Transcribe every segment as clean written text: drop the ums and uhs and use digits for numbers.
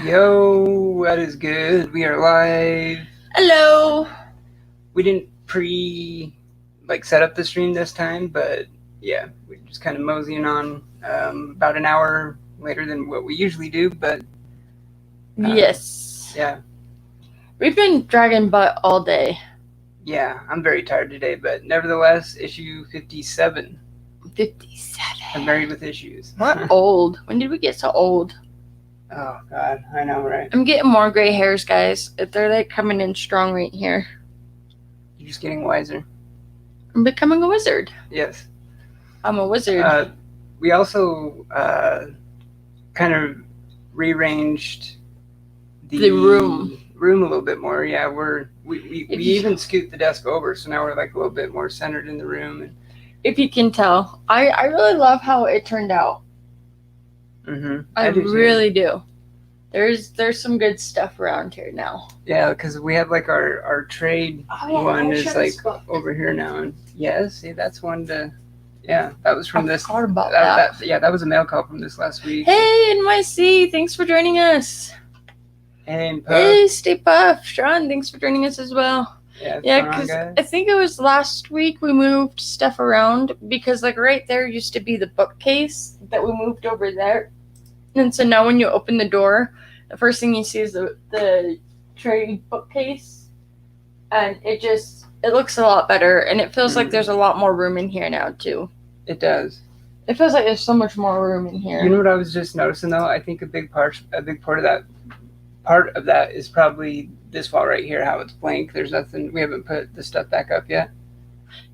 Yo, what is good? We are live. Hello. We didn't set up the stream this time, but yeah, we're just kind of moseying on about an hour later than what we usually do. But Yes. yeah, We've been dragging butt all day. yeah, I'm very tired today, but nevertheless, issue 57. 57. I'm married with issues. We're old. When did we get so old? Oh God, I know, right? I'm getting more gray hairs, guys. They're like coming in strong right here. You're just getting wiser. I'm becoming a wizard. Yes. I'm a wizard. We also kind of rearranged The room a little bit more. Yeah, we even scoot the desk over, so now we're like a little bit more centered in the room. And if you can tell, I really love how it turned out. I really do. There's some good stuff around here now. Yeah, because we have like our trade one is like over here now, and see, that's one to. Yeah, that was from this. About that. That was a mail call from this last week. Hey, NYC, thanks for joining us. Hey, Stay Puff. Sean, thanks for joining us as well. Yeah, because I think it was last week we moved stuff around because like right there used to be the bookcase that we moved over there. And so now when you open the door, the first thing you see is the trade bookcase. And it looks a lot better. And it feels like there's a lot more room in here now too. It does. It feels like there's so much more room in here. You know what I was just noticing though? I think a big part of that is probably this wall right here, how it's blank. There's nothing, we haven't put the stuff back up yet.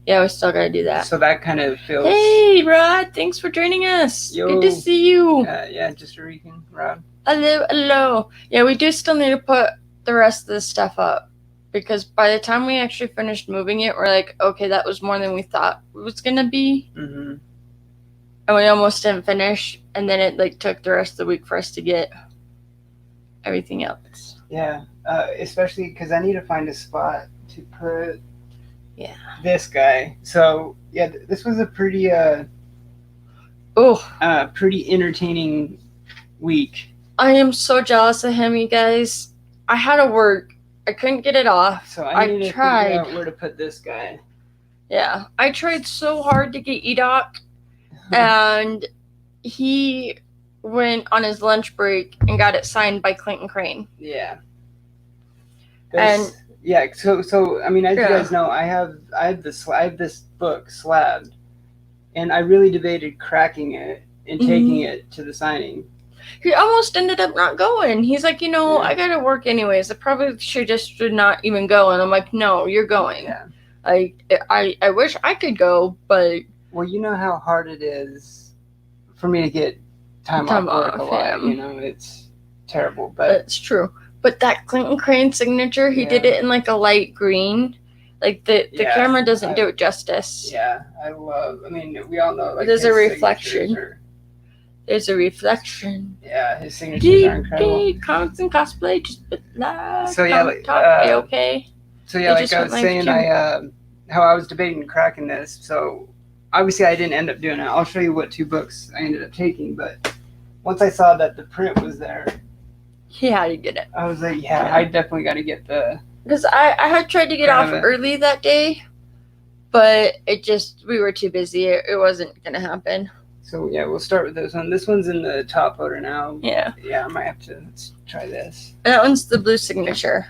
Yeah, we still gotta do that. So that kind of feels. Hey, Rod, thanks for joining us. Yo. Good to see you. Yeah, just a recon, Rod. Hello. Yeah, we do still need to put the rest of the stuff up because by the time we actually finished moving it, we're like, okay, that was more than we thought it was gonna be. Mm-hmm. And we almost didn't finish, and then it like took the rest of the week for us to get everything else. Yeah, especially because I need to find a spot to put this guy. So yeah, this was a pretty pretty entertaining week. I am so jealous of him, you guys. I had to work. I couldn't get it off. So I need to figure out where to put this guy. Yeah, I tried so hard to get Edoc, and he went on his lunch break and got it signed by Clayton Crain. Yeah. So I mean, as you guys know, I have this book slabbed, and I really debated cracking it and taking it to the signing. He almost ended up not going. He's like, I gotta work anyways. I probably should not even go. And I'm like, no, you're going. Yeah. I wish I could go, but well, you know how hard it is for me to get time off work a lot. It's terrible, but it's true. But that Clayton Crain signature, he did it in like a light green. Like the camera doesn't do it justice. Yeah, I mean, we all know like there's a reflection. There's a reflection. Yeah, his signatures are incredible. Comics and cosplay, just like so yeah, okay. So yeah, like I was saying, how I was debating cracking this. So obviously I didn't end up doing it. I'll show you what 2 books I ended up taking. But once I saw that the print was there, he had to get it. I was like, I definitely got to get the. Because I had tried to get off early that day, but we were too busy. It wasn't gonna happen. So yeah, we'll start with this one. This one's in the top loader now. Yeah. Yeah, I might have to try this. That one's the blue signature.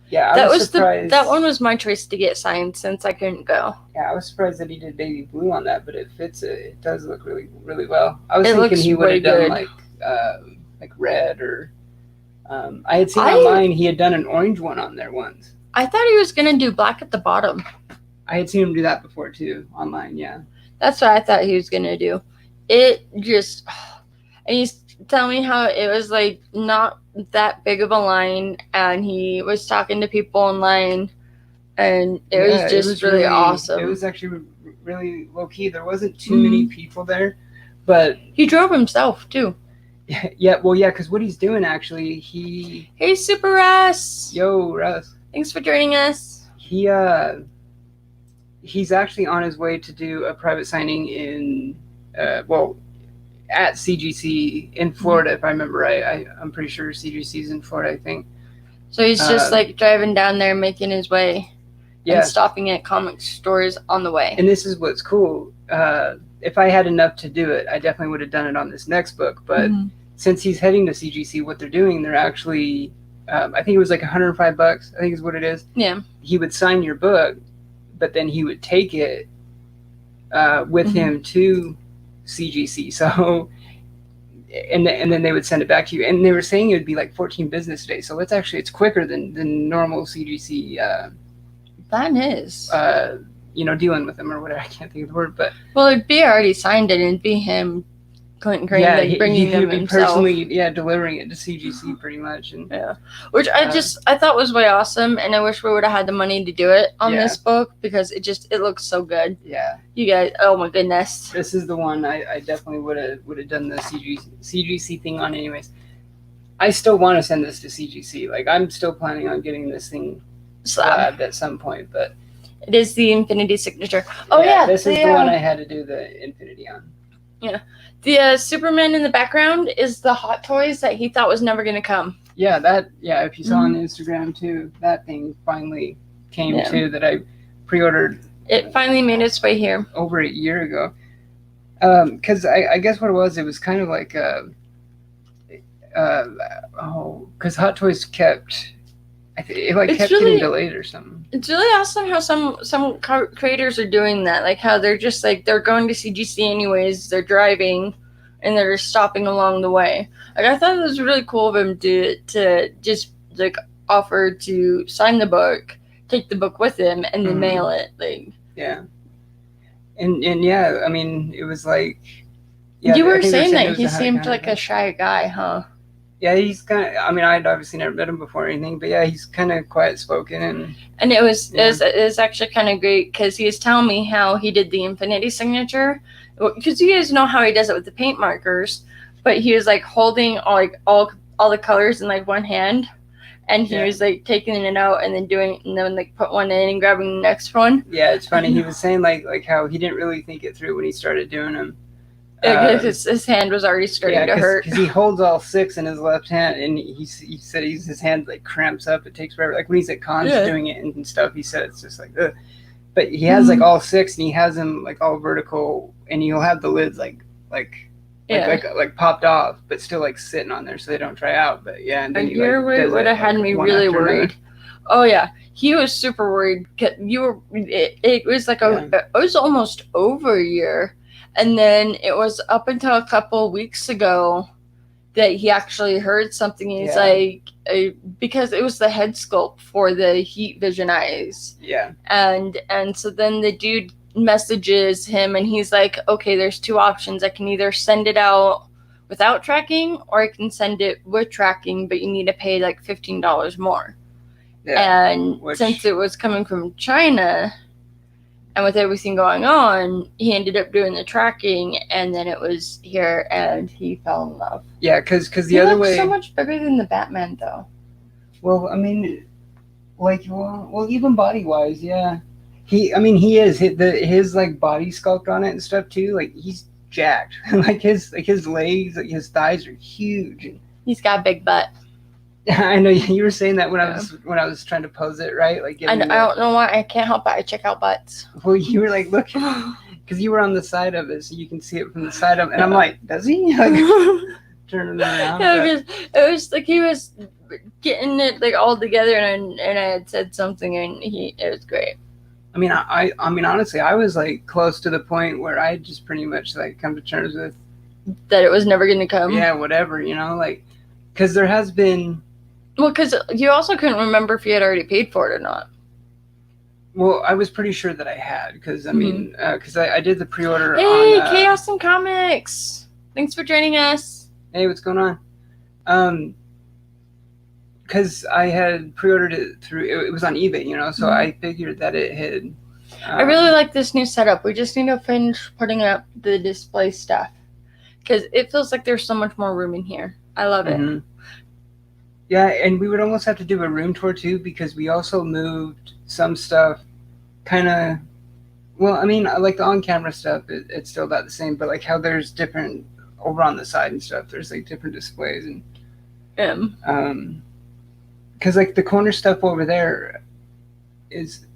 Yeah, I was surprised. That one was my choice to get signed since I couldn't go. Yeah, I was surprised that he did baby blue on that, but it fits it. It does look really, really well. I was thinking he would have done like red or. I had seen online he had done an orange one on there once. I thought he was gonna do black at the bottom. I had seen him do that before too online. Yeah. That's what I thought he was gonna do. It just, and he's telling me how it was like not that big of a line, and he was talking to people online, and it was really awesome. It was actually really low key. There wasn't too many people there, but he drove himself too. Yeah, well, yeah, because what he's doing actually, Hey, Super Russ. Yo, Russ. Thanks for joining us. He's actually on his way to do a private signing in, at CGC in Florida, if I remember right. I'm pretty sure CGC's in Florida, I think. So he's just like driving down there, making his way, and stopping at comic stores on the way. And this is what's cool. If I had enough to do it, I definitely would have done it on this next book. But since he's heading to CGC, what they're doing, they're actually, I think it was like $105, I think is what it is. Yeah. He would sign your book, but then he would take it with him to CGC. So, and then they would send it back to you. And they were saying it would be like 14 business days. So it's quicker than normal CGC. That is. Dealing with him or whatever. I can't think of the word, but. Well, it'd be already signed it, and it'd be him, Clayton Crain, bringing them himself. Personally, delivering it to CGC pretty much. And which I thought was way awesome, and I wish we would have had the money to do it on this book, because it looks so good. Yeah. You guys, oh my goodness. This is the one I definitely would have done the CGC thing on anyways. I still want to send this to CGC. Like, I'm still planning on getting this thing slabbed at some point, but it is the Infinity signature. Oh yeah, this is the one I had to do the Infinity on. Yeah, the Superman in the background is the Hot Toys that he thought was never going to come. Yeah, if you saw on Instagram too, that thing finally came too, that I pre-ordered. It finally made its way here. Over a year ago. Because I guess what it was kind of like, because Hot Toys kept getting delayed or something. It's really awesome how some creators are doing that. Like how they're just like, they're going to CGC anyways, they're driving, and they're stopping along the way. Like, I thought it was really cool of him to just like offer to sign the book, take the book with him, and then mail it. Like, yeah. And yeah, I mean, it was like, you were saying that he seemed like a shy guy, huh? Yeah, he's kind of, I mean, I'd obviously never met him before or anything, but yeah, he's kind of quiet spoken. And it was actually kind of great, because he was telling me how he did the Infinity signature, because you guys know how he does it with the paint markers, but he was like holding all the colors in like one hand, and he was like taking it out and then like put one in and grabbing the next one. Yeah, it's funny. He was saying like how he didn't really think it through when he started doing them. His hand was already starting to hurt. Because he holds all 6 in his left hand, and he said his hand like cramps up. It takes forever. Like when he's at cons doing it and stuff, he said it's just like, ugh. But he has like all 6, and he has them like all vertical, and he'll have the lids like popped off, but still like sitting on there so they don't dry out. But yeah, and then would have had me really worried. Oh yeah, he was super worried. It was like it was almost over a year. And then it was up until a couple of weeks ago that he actually heard something. He's like, because it was the head sculpt for the heat vision eyes. Yeah. And so then the dude messages him, and he's like, okay, there's 2 options. I can either send it out without tracking, or I can send it with tracking, but you need to pay like $15 more. Yeah. And since it was coming from China, and with everything going on, he ended up doing the tracking, and then it was here, and he fell in love. Yeah, because the other way... so much bigger than the Batman, though. Well, I mean, like, even body-wise, yeah. He is. His like, body sculpt on it and stuff, too, like, he's jacked. like, his legs, like, his thighs are huge. He's got a big butt. I know you were saying that when I was trying to pose it, right? Like, I don't know why, I can't help it. I check out butts. Well, you were like, look, because you were on the side of it, so you can see it from the side of it. And I'm like, does he? Like, turning around. It was like he was getting it like all together, and I had said something, and it was great. I mean, I mean, honestly, I was like close to the point where I just pretty much like come to terms with that it was never going to come. Yeah, whatever, like, because there has been. Well, because you also couldn't remember if you had already paid for it or not. Well, I was pretty sure that I had, because, I mean, because I did the pre-order on... Hey, Chaos and Comics! Thanks for joining us. Hey, what's going on? Because I had pre-ordered it through... It was on eBay, so I figured that it had... I really like this new setup. We just need to finish putting up the display stuff, because it feels like there's so much more room in here. I love it. Mm-hmm. Yeah, and we would almost have to do a room tour, too, because we also moved some stuff kind of... Well, I mean, like the on-camera stuff, it's still about the same, but like how there's different over on the side and stuff, there's like different displays and because like the corner stuff over there is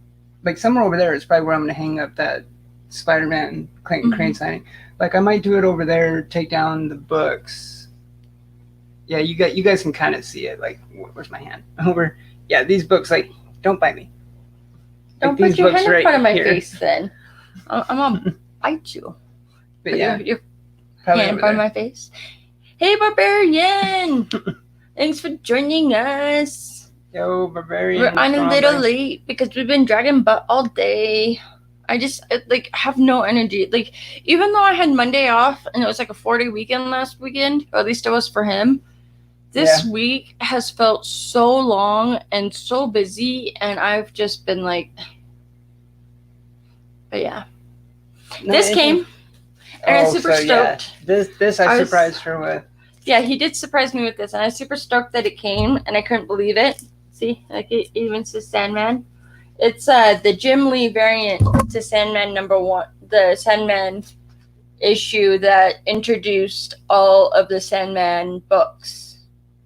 like somewhere over there is probably where I'm gonna hang up that Spider-Man Clayton Crain signing. Like I might do it over there, take down the books. Yeah, you guys can kind of see it. Like where's my hand? Over. Yeah, these books. Like don't bite me. Don't put your hand in front of my face then. I'm gonna bite you. But yeah, your hand in front of my face. Hey, Barbarian! Thanks for joining us. Yo, Barbarian. We're on a little late because we've been dragging butt all day. I just like have no energy. Like even though I had Monday off and it was like a 4-day weekend last weekend, or at least it was for him. This week has felt so long and so busy, and I've just been like, but yeah. No, this came, and I'm super stoked. Yeah. This I surprised her with. Yeah, he did surprise me with this, and I was super stoked that it came, and I couldn't believe it. See, like it even says Sandman. It's the Jim Lee variant to Sandman #1, the Sandman issue that introduced all of the Sandman books.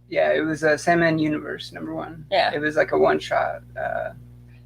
Yeah, it was Sandman Universe #1. Yeah, it was like a one-shot.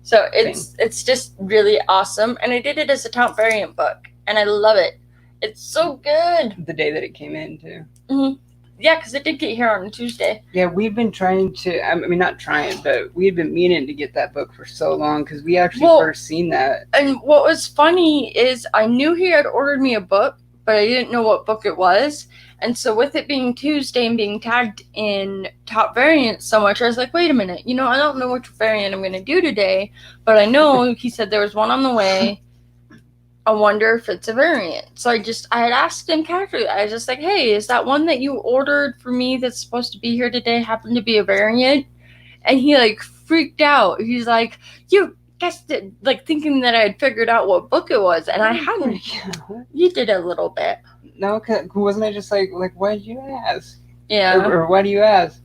So it's just really awesome, and I did it as a top variant book, and I love it. It's so good. The day that it came in too. Mm-hmm. Yeah, because it did get here on a Tuesday. Yeah, we've been trying to. I mean, not trying, but we had been meaning to get that book for so long because we actually first seen that. And what was funny is I knew he had ordered me a book, but I didn't know what book it was. And so with it being Tuesday and being tagged in top variant so much, I was like, wait a minute, I don't know which variant I'm going to do today, but I know he said there was one on the way. I wonder if it's a variant. So I had asked him casually. I was just like, hey, is that one that you ordered for me that's supposed to be here today happen to be a variant? And he like freaked out. He's like, you guessed it, like thinking that I had figured out what book it was. And I hadn't. You did a little bit. No, wasn't I just like why did you ask? Yeah. Or why do you ask?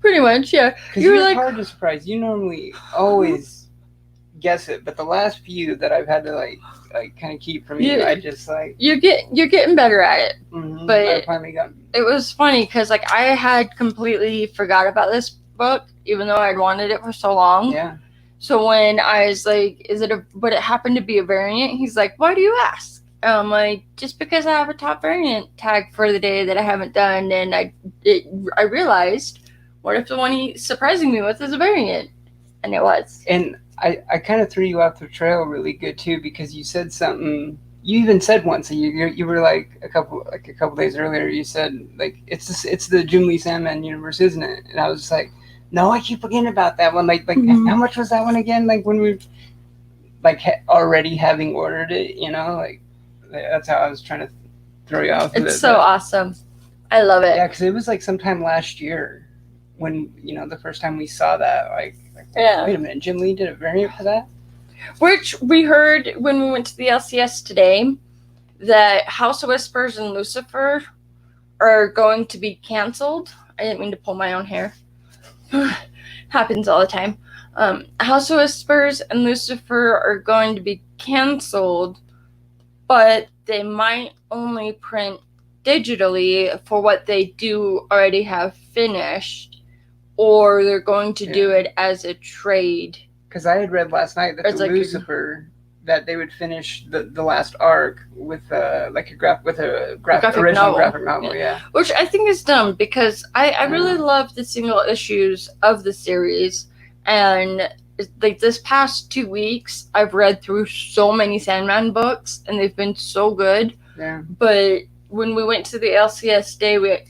Pretty much, yeah. Because you're like hard to surprise. You normally always guess it, but the last few that I've had to like kind of keep from you, I just like you're getting better at it. Mm-hmm. But I finally got. It was funny because like I had completely forgot about this book, even though I'd wanted it for so long. Yeah. So when I was like, would it happen to be a variant? He's like, why do you ask? Like, just because I have a top variant tag for the day that I haven't done, and I realized, what if the one he's surprising me with is a variant? And it was. And I kind of threw you off the trail really good too, because you said something. You even said once, you were like a couple days earlier. You said like it's the Jim Lee Sandman universe, isn't it? And I was just like, no, I keep forgetting about that one. Like mm-hmm. How much was that one again? Like when we already having ordered it, like. That's how I was trying to throw you off. It's so awesome. I love it. Yeah, because it was like sometime last year when, the first time we saw that. Like, yeah. Wait a minute, Jim Lee did a variant for that? Which we heard when we went to the LCS today, that House of Whispers and Lucifer are going to be canceled. I didn't mean to pull my own hair. Happens all the time. House of Whispers and Lucifer are going to be canceled, but they might only print digitally for what they do already have finished, or they're going to do it as a trade. Because I had read last night that Lucifer, that they would finish the last arc with original graphic novel, yeah. Which I think is dumb, because I really love the single issues of the series, and like this past 2 weeks, I've read through so many Sandman books, and they've been so good. Yeah. But when we went to the LCS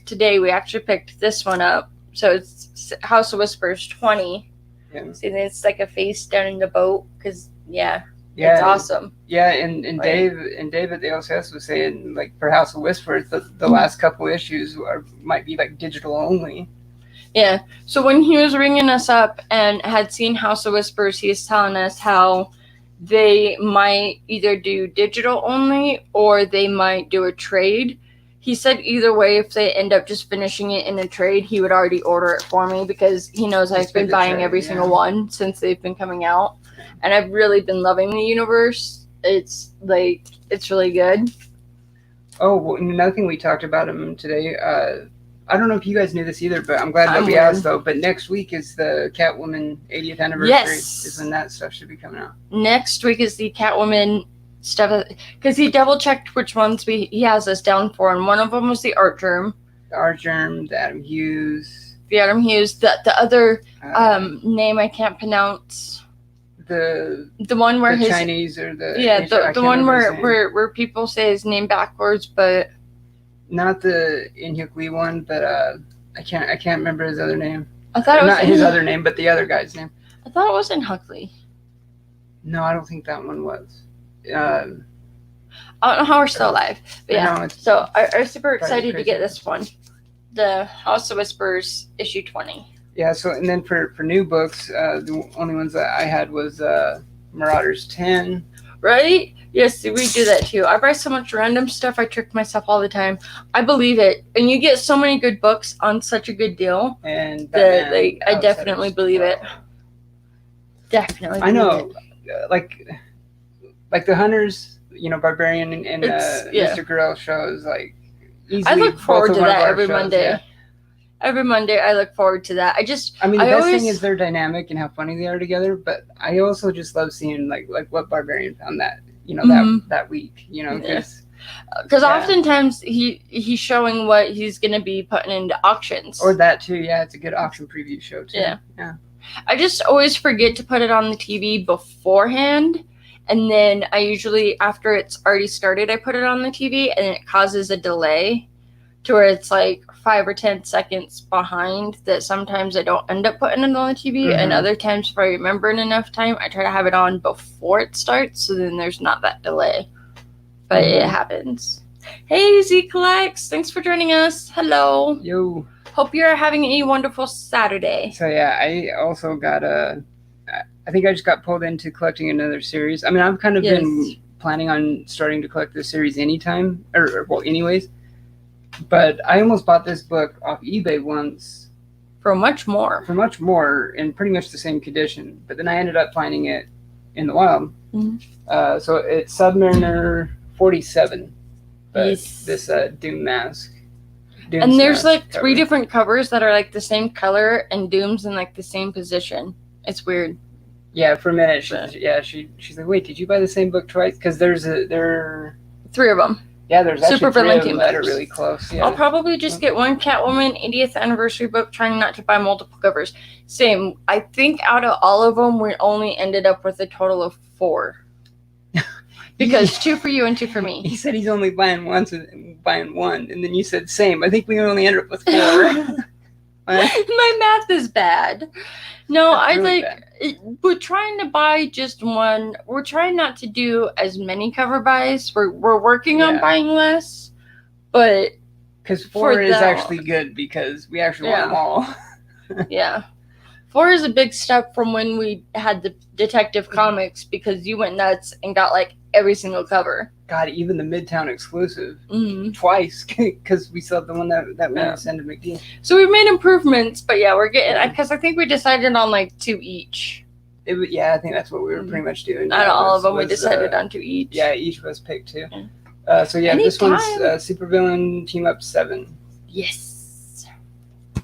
today, we actually picked this one up. So it's House of Whispers 20. Yeah. See, it's like a face down in the boat, because it's awesome. Yeah, and Dave at the LCS was saying, like, for House of Whispers, the last couple issues might be like digital only. Yeah, so when he was ringing us up and had seen House of Whispers, he was telling us how they might either do digital only or they might do a trade. He said either way, if they end up just finishing it in a trade, he would already order it for me, because he knows I've been buying every single one since they've been coming out. And I've really been loving the universe. It's really good. Oh, well, another thing we talked about him today. I don't know if you guys knew this either, but I'm glad that we asked though. But next week is the Catwoman 80th anniversary. Yes. Is when that stuff should be coming out. Next week is the Catwoman stuff, because he double checked which ones he has us down for, and one of them was the Art Germ. The Art Germ, the Adam Hughes. The Adam Hughes. The other name I can't pronounce. The one where the Chinese or the the one where people say his name backwards, but not the In-hyuk Lee one, but I can't remember his other name. I thought it was not his other name, but the other guy's name. I thought it was In-hyuk Lee. No, I don't think that one was. I don't know how we're still alive, but yeah. So I'm super excited to get this one, the House of Whispers issue 20. Yeah. So and then for new books, the only ones that I had was Marauders 10. Right? Yes, we do that too. I buy so much random stuff. I trick myself all the time. I believe it, and you get so many good books on such a good deal. And that I definitely believe it. Definitely. I know, like the Hunters, Barbarian and Mr. Gorell shows like. I look forward to that every Monday. Yeah. Every Monday, I look forward to that. The best thing is their dynamic and how funny they are together. But I also just love seeing like what Barbarian found that that week. Because oftentimes he's showing what he's gonna be putting into auctions. Or that too. Yeah, it's a good auction preview show too. Yeah. I just always forget to put it on the TV beforehand, and then I usually, after it's already started, I put it on the TV, and it causes a delay to where it's like 5 or 10 seconds behind, that sometimes I don't end up putting it on the TV, and other times if I remember in enough time, I try to have it on before it starts, so then there's not that delay. But it happens. Hey, Z Collects, thanks for joining us. Hello. Yo. Hope you're having a wonderful Saturday. So yeah, I also got I think I just got pulled into collecting another series. I've kind of been planning on starting to collect this series anytime, anyways. But I almost bought this book off eBay once. For much more, in pretty much the same condition. But then I ended up finding it in the wild. Mm-hmm. So it's Submariner 47. But this Doom mask. And there's like 3 different covers that are like the same color, and Doom's in like the same position. It's weird. Yeah, for a minute, she's like, wait, did you buy the same book twice? Because there are 3 of them. Yeah, there's actually Super 3 villain of them that are really close. Yeah. I'll probably just get one Catwoman 80th anniversary book, trying not to buy multiple covers. Same. I think out of all of them, we only ended up with a total of 4. Because 2 for you and 2 for me. He said he's only buying one, and then you said same. I think we only ended up with 4. My math is bad. No, we're trying to buy just one. We're trying not to do as many cover buys. We're working on buying less, but because 4 is actually good because we actually want them all. Yeah. 4 is a big step from when we had the Detective Comics, because you went nuts and got like every single cover. God, even the Midtown exclusive twice, because we still have the one that we sent to McD. So we've made improvements, but we're getting, because I think we decided on like 2 each. I think that's what we were pretty much doing. Not all of them, we decided on 2 each. Yeah, each of us picked 2. This one's Supervillain Team Up 7. Yes.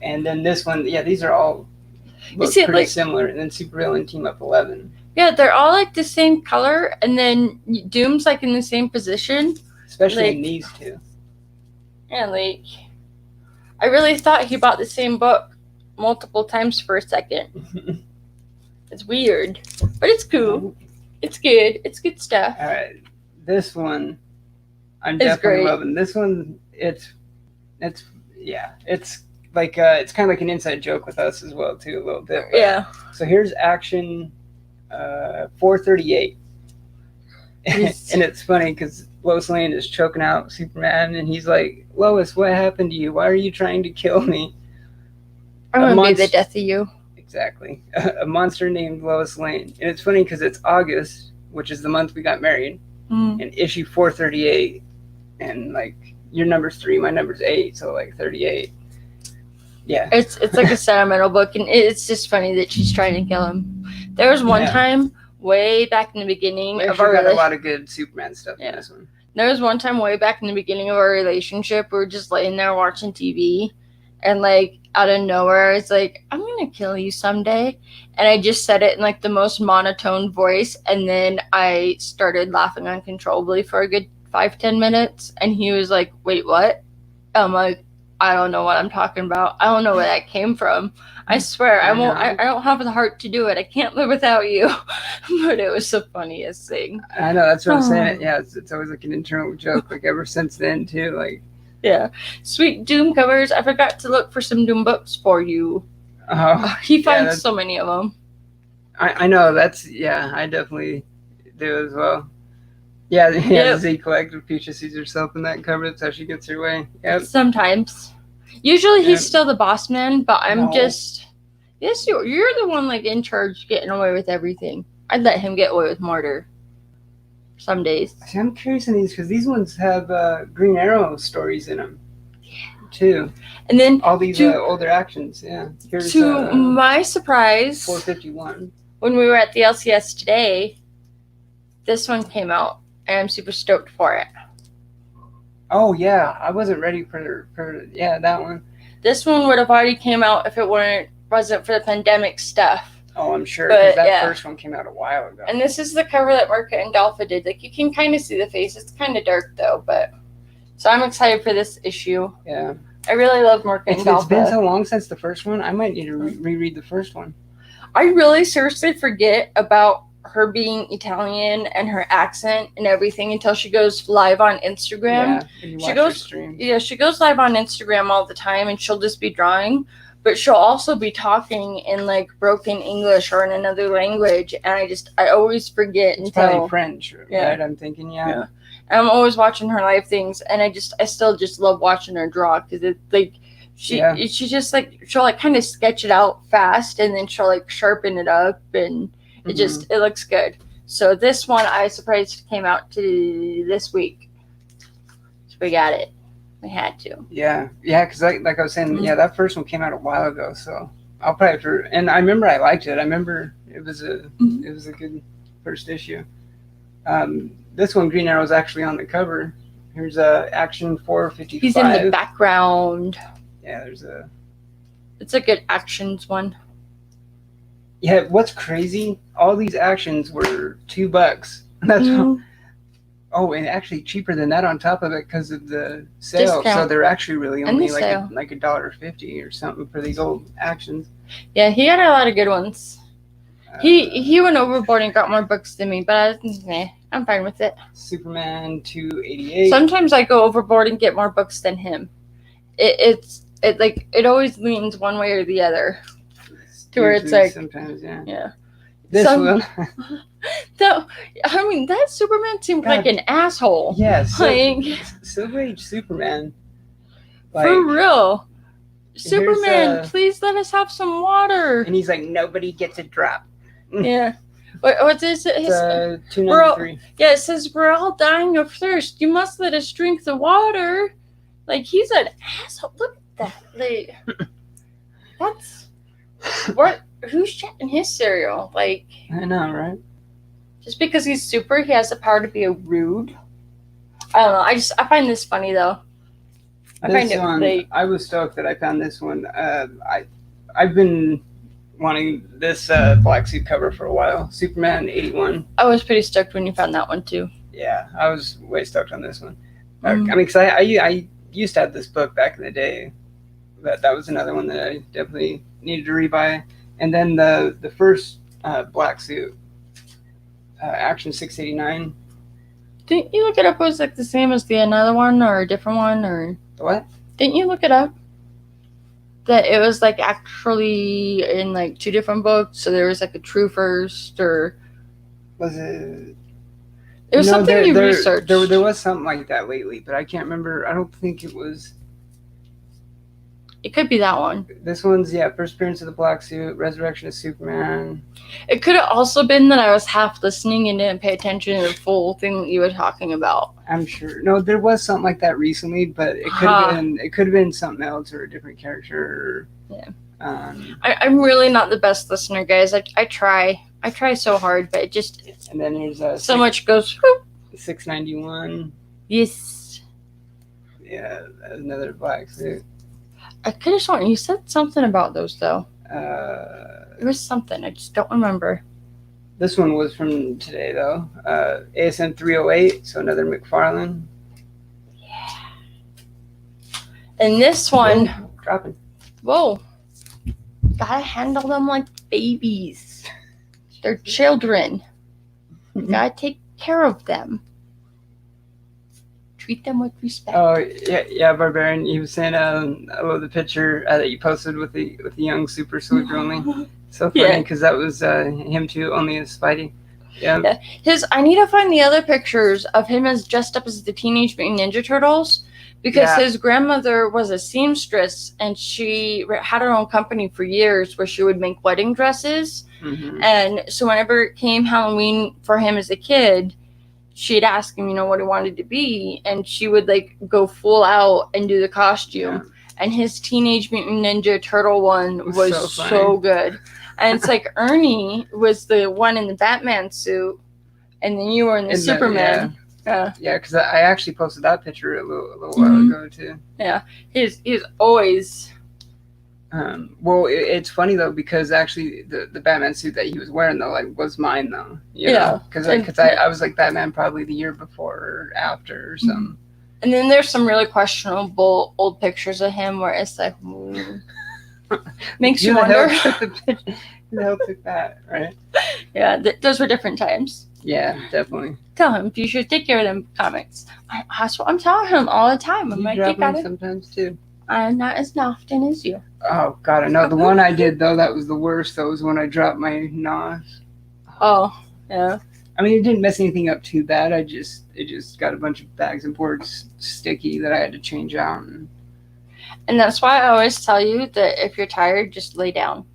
And then this one, these are all pretty similar. And then Supervillain Team Up 11. Yeah, they're all like the same color, and then Doom's like in the same position. Especially in these 2. Yeah, I really thought he bought the same book multiple times for a second. It's weird, but it's cool. It's good. It's good stuff. All right, this one I'm definitely loving. This one, it's like it's kind of like an inside joke with us as well too, a little bit. Yeah. So here's Action 438, and it's funny because Lois Lane is choking out Superman, and he's like, "Lois, what happened to you? Why are you trying to kill me?" I'm gonna be the death of you. Exactly. A monster named Lois Lane. And it's funny because it's August, which is the month we got married, and issue 438, and like your number's 3, my number's 8, so like 38. Yeah. It's like a sentimental book, and it's just funny that she's trying to kill him. There was one time way back in the beginning of our got a lot of good Superman stuff in this one. There was one time way back in the beginning of our relationship, we were just laying there watching TV, and like out of nowhere, it's like, I'm gonna kill you someday. And I just said it in like the most monotone voice, and then I started laughing uncontrollably for a good 5-10 minutes, and he was like, wait, what? I'm like, I don't know what I'm talking about. I don't know where that came from. I swear, I don't have the heart to do it. I can't live without you. But it was the funniest thing. I know, that's what I'm saying. Yeah, it's always like an internal joke, like ever since then too. Like, yeah. Sweet Doom covers. I forgot to look for some Doom books for you. He finds so many of them. I know, I definitely do as well. Yeah, Z collector Peaches sees herself in that cover. That's how she gets her way. Yep. Sometimes. Usually he's still the boss man, but I'm just... Yes, you're the one like in charge getting away with everything. I'd let him get away with murder. Some days. See, I'm curious in these because these ones have Green Arrow stories in them. Too. And then all these older actions, yeah. Here's, to my surprise, 451. When we were at the LCS today, this one came out, and I'm super stoked for it. Oh yeah, I wasn't ready for that one. This one would have already came out if it wasn't for the pandemic stuff. Oh, I'm sure, because that first one came out a while ago. And this is the cover that Marka and Dalfa did. Like, you can kind of see the face. It's kind of dark, though, but... So I'm excited for this issue. Yeah. I really love Marka and Dalfa. It's been so long since the first one. I might need to reread the first one. I really seriously forget about her being Italian and her accent and everything until she goes live on Instagram. Yeah, she goes live on Instagram all the time, and she'll just be drawing, but she'll also be talking in like broken English or in another language, and I always forget it's probably French, right? I'm thinking, yeah. And I'm always watching her live things, and I still just love watching her draw because it's like she just like she'll like kind of sketch it out fast, and then she'll like sharpen it up, and it looks good. So this one I surprised came out to this week, so we got it. We had to. Yeah, because like I was saying, that first one came out a while ago, so I'll probably and I remember I liked it. I remember it was a good first issue. This one, Green Arrow, is actually on the cover. Here's Action 455. He's in the background. Yeah, it's a good actions one. Yeah, what's crazy? All these actions were $2. That's and actually cheaper than that on top of it because of the sale. Discount. So they're actually really only like $1.50 or something for these old actions. Yeah, he had a lot of good ones. He went overboard and got more books than me, but I'm fine with it. Superman 288. Sometimes I go overboard and get more books than him. It always leans one way or the other. To where it's like sometimes, yeah. This one. That Superman seemed like an asshole. Yeah, Silver Age Superman. Like, for real. Superman, please let us have some water. And he's like, nobody gets a drop. Yeah. What is it? 293. It says we're all dying of thirst. You must let us drink the water. Like, he's an asshole. Look at that. Like, who's checking his cereal? Like, I know, right? Just because he's super, he has the power to be a rude. I don't know. I find this funny though. I was stoked that I found this one. I've been wanting this black suit cover for a while. Superman 81. I was pretty stoked when you found that one too. Yeah, I was way stoked on this one. I mean, because I used to have this book back in the day. That was another one that I definitely needed to rebuy. And then the first black suit, Action 689. Didn't you look it up? Was like the same as the another one or a different one or what? Didn't you look it up? That it was like actually in like two different books, so there was like a true first or was it? It was something you researched. There was something like that lately, but I can't remember. I don't think it was. It could be that one. This one's, first appearance of the black suit, resurrection of Superman. It could have also been that I was half listening and didn't pay attention to the full thing that you were talking about. I'm sure. No, there was something like that recently, but it could have been something else or a different character. Yeah. I'm really not the best listener, guys. I try. I try so hard, but it just... And then there's so much goes... 691. Yes. Yeah, another black suit. I could have sworn you said something about those though. It was something, I just don't remember. This one was from today though. ASM 308, so another McFarlane. Yeah. And this one, dropping. Whoa. Gotta handle them like babies. They're children. You gotta take care of them. Treat them with respect. Oh yeah, Barbarian. He was saying, I love the picture that you posted with the young Super Solgr only. So funny because that was him too, only as Spidey. Yeah. I need to find the other pictures of him as dressed up as the Teenage Mutant Ninja Turtles. Because his grandmother was a seamstress, and she had her own company for years where she would make wedding dresses. Mm-hmm. And so whenever it came Halloween for him as a kid, she'd ask him, what he wanted to be, and she would go full out and do the costume. Yeah. And his Teenage Mutant Ninja Turtle one was so good. And it's like Ernie was the one in the Batman suit, and then you were in the Superman. Yeah, because I actually posted that picture a little while ago too. Yeah, he's always. Well, it's funny though because actually the Batman suit that he was wearing though was mine though. Because I was like Batman probably the year before or after or something. And then there's some really questionable old pictures of him where it's like makes you wonder. Who the hell took that, right? Yeah, those were different times. Yeah, definitely. Tell him you should take care of them comics. That's what I'm telling him all the time. I'm drop them sometimes too. I'm not as often as you. Oh God, I know. The one I did though, that was the worst. That was when I dropped my NOS. Oh, yeah. I mean, it didn't mess anything up too bad. It just got a bunch of bags and boards sticky that I had to change out. And that's why I always tell you that if you're tired, just lay down.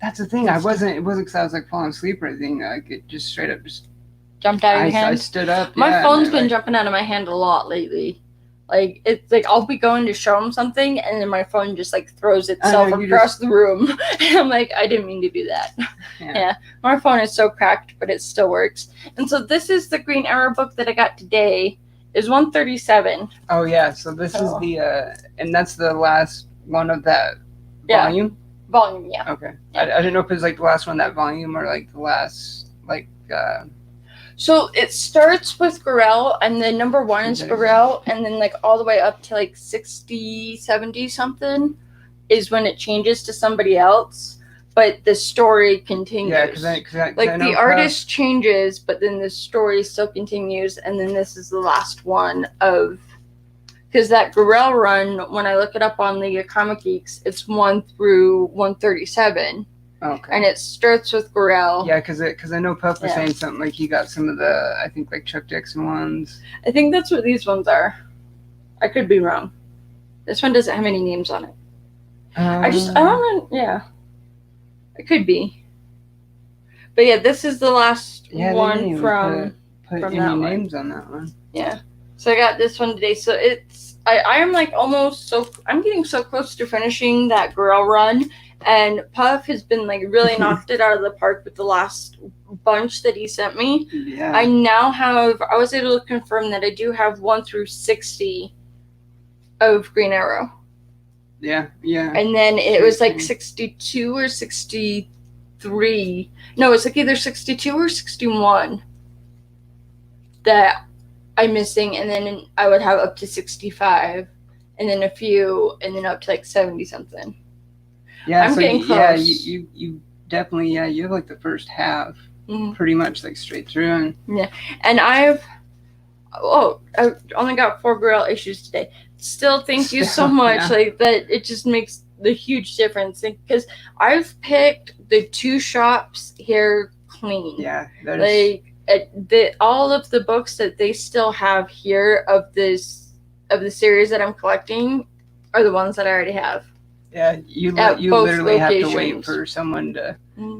That's the thing. It wasn't because I was falling asleep or anything. It just straight up just jumped out of your hand. I stood up. My phone's been jumping out of my hand a lot lately. It's I'll be going to show him something, and then my phone just throws itself across the room. And I'm like, I didn't mean to do that. Yeah. My phone is so cracked, but it still works. And so this is the Green Arrow book that I got today. Is 137. Oh yeah. So this is the and that's the last one of that volume. Volume, yeah. Okay. Yeah. I didn't know if it was the last one that volume or the last So it starts with Gorell, and then number one is Gorell, and then all the way up to 60, 70 something is when it changes to somebody else, but the story continues. Yeah, because I the artist changes, but then the story still continues, and then this is the last one of. Because that Gorell run, when I look it up on the Comic Geeks, it's 1 through 137. Okay. And it starts with Gorell. Yeah, because I know Puff was saying something he got some of the, I think Chuck Dixon ones. I think that's what these ones are. I could be wrong. This one doesn't have any names on it. I don't know. Yeah. It could be. But yeah, this is the last one from any that names on that one. Yeah. So I got this one today. So I am I'm getting so close to finishing that Gorell run, and Puff has been really knocked it out of the park with the last bunch that he sent me. Yeah. I was able to confirm that I do have 1 through 60 of Green Arrow. Yeah. And then it was 62 or 63. No, it's either 62 or 61 that I'm missing, and then I would have up to 65, and then a few, and then up to 70 something. Yeah, I'm getting close. Yeah, you definitely you have the first half pretty much straight through, and I only got 4 Gorell issues today. Still, thank you so much. That it just makes the huge difference because I've picked the 2 shops here clean. Yeah, all of the books that they still have here of the series that I'm collecting are the ones that I already have. Yeah, you literally have to wait for someone to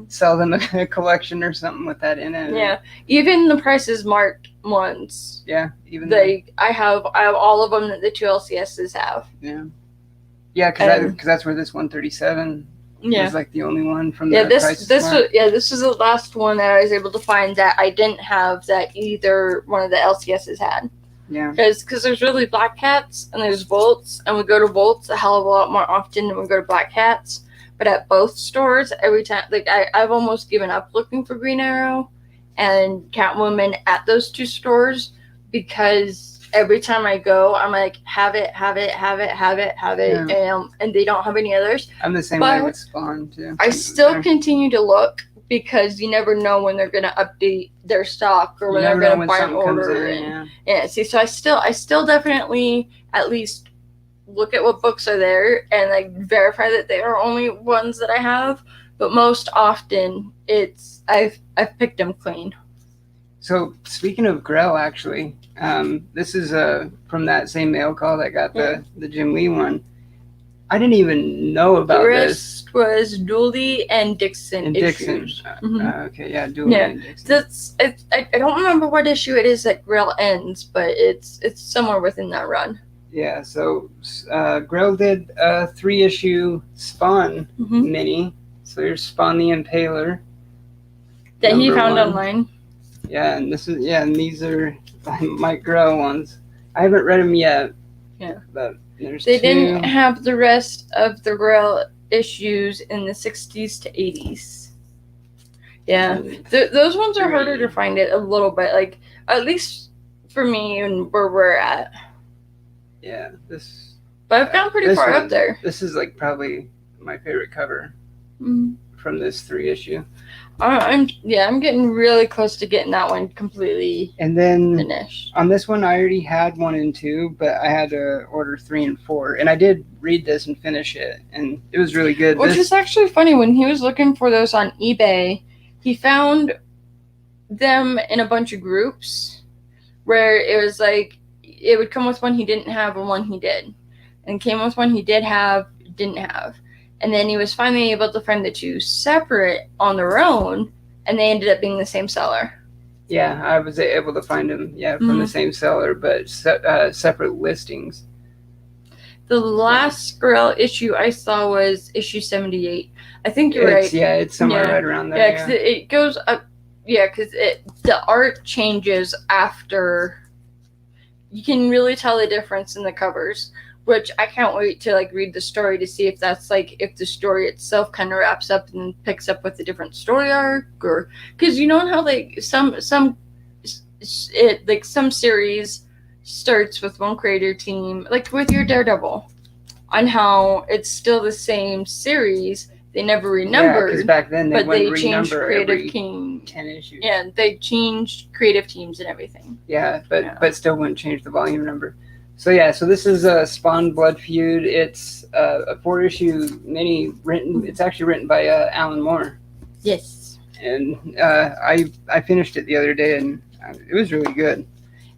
sell them a collection or something with that in it. Yeah, even the prices marked ones. Yeah, even I have all of them that the 2 LCSs have. Yeah, because that's where this 137. Yeah, was the only one from the this was the last one that I was able to find that I didn't have that either one of the LCSs had. Yeah. Because there's really black cats and there's Volts, and we go to Volts a hell of a lot more often than we go to black cats. But at both stores, every time, like I've almost given up looking for Green Arrow and Catwoman at those two stores, because every time I go, I'm like, have it, Yeah. and they don't have any others. I'm the same way with Spawn too. I still continue to look, because you never know when they're gonna update their stock or when they're gonna buy an order. See, so I still definitely at least look at what books are there and like verify that they are only ones that I have. But most often, it's I've picked them clean. So speaking of Grell, actually, this is from that same mail call that got the Jim Lee one. I didn't even know about this. The rest was Dooley and Dixon. Okay, yeah, Dooley and Dixon. I don't remember what issue it is that Grell ends, but it's somewhere within that run. Yeah, so Grell did a 3-issue Spawn mini. So here's Spawn the Impaler. That he found online. Yeah, and these are Mike Grell ones. I haven't read them yet. Yeah. But there's they two. Didn't have the rest of the Grell issues in the 60s to 80s. Yeah. Those ones are harder to find it a little bit, like, at least for me and where we're at. Yeah, but I've gone pretty far up there. This is like probably my favorite cover from this 3-issue. I'm getting really close to getting that one completely and then finished. On this one, I already had 1 and 2, but I had to order 3 and 4, and I did read this and finish it, and it was really good. Which is actually funny. When he was looking for those on eBay, he found them in a bunch of groups where it was like it would come with one he didn't have and one he did, and came with one he did have, didn't have. And then he was finally able to find the two separate on their own, and they ended up being the same seller. Yeah, I was able to find them, from the same seller, but separate listings. The last Grell issue I saw was issue 78. I think you're right. Yeah, it's somewhere right around there. Yeah, because it goes up. Yeah, because the art changes after. You can really tell the difference in the covers, which I can't wait to like read the story to see if that's like if the story itself kind of wraps up and picks up with a different story arc, or because you know how like some series starts with one creator team, like with your Daredevil, on how it's still the same series. They never renumbered. Yeah, because back then they changed creative 10 issues. Yeah, they changed creative teams and everything. Yeah, but still wouldn't change the volume number. So this is a Spawn Blood Feud. It's a 4-issue mini written. It's actually written by Alan Moore. Yes. And I finished it the other day, and it was really good.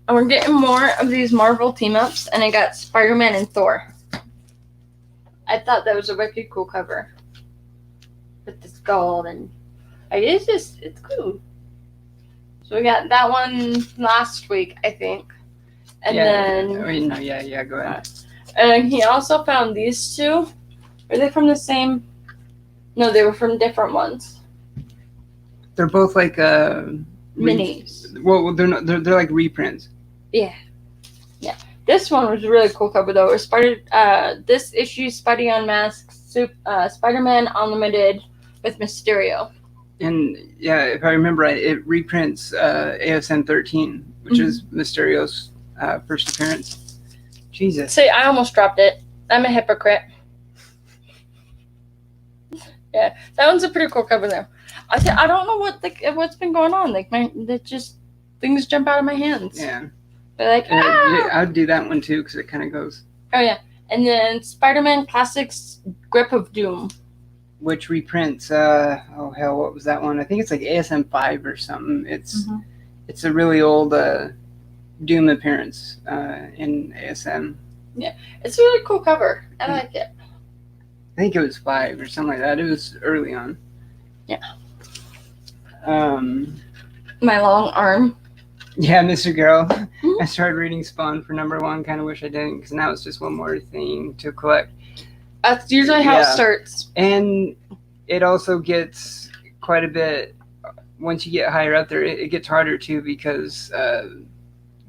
And we're getting more of these Marvel team-ups, and I got Spider-Man and Thor. I thought that was a wicked cool cover. With the skull, and it's cool. So we got that one last week, I think. And then... go ahead. And he also found these two. Are they from the same... No, they were from different ones. They're both like minis. Well, they're not. They're like reprints. Yeah. This one was a really cool cover though. It was this issue, Spidey Unmasked, Spider-Man Unlimited with Mysterio. And if I remember right, it reprints ASM 13, which is Mysterio's first appearance. Jesus. See, I almost dropped it. I'm a hypocrite. Yeah, that one's a pretty cool cover though. I don't know what's been going on. Like things jump out of my hands. Yeah. But I'd do that one too because it kind of goes. Oh yeah, and then Spider-Man Classics Grip of Doom, which reprints. What was that one? I think it's like ASM 5 or something. It's a really old Doom appearance in ASM. Yeah, it's a really cool cover. I like it. I think it was 5 or something like that. It was early on. Yeah. My long arm. Yeah, Mr. Girl. I started reading Spawn for #1. Kind of wish I didn't, because now it's just one more thing to collect. That's usually how it starts. And it also gets quite a bit, once you get higher up there, it gets harder too, because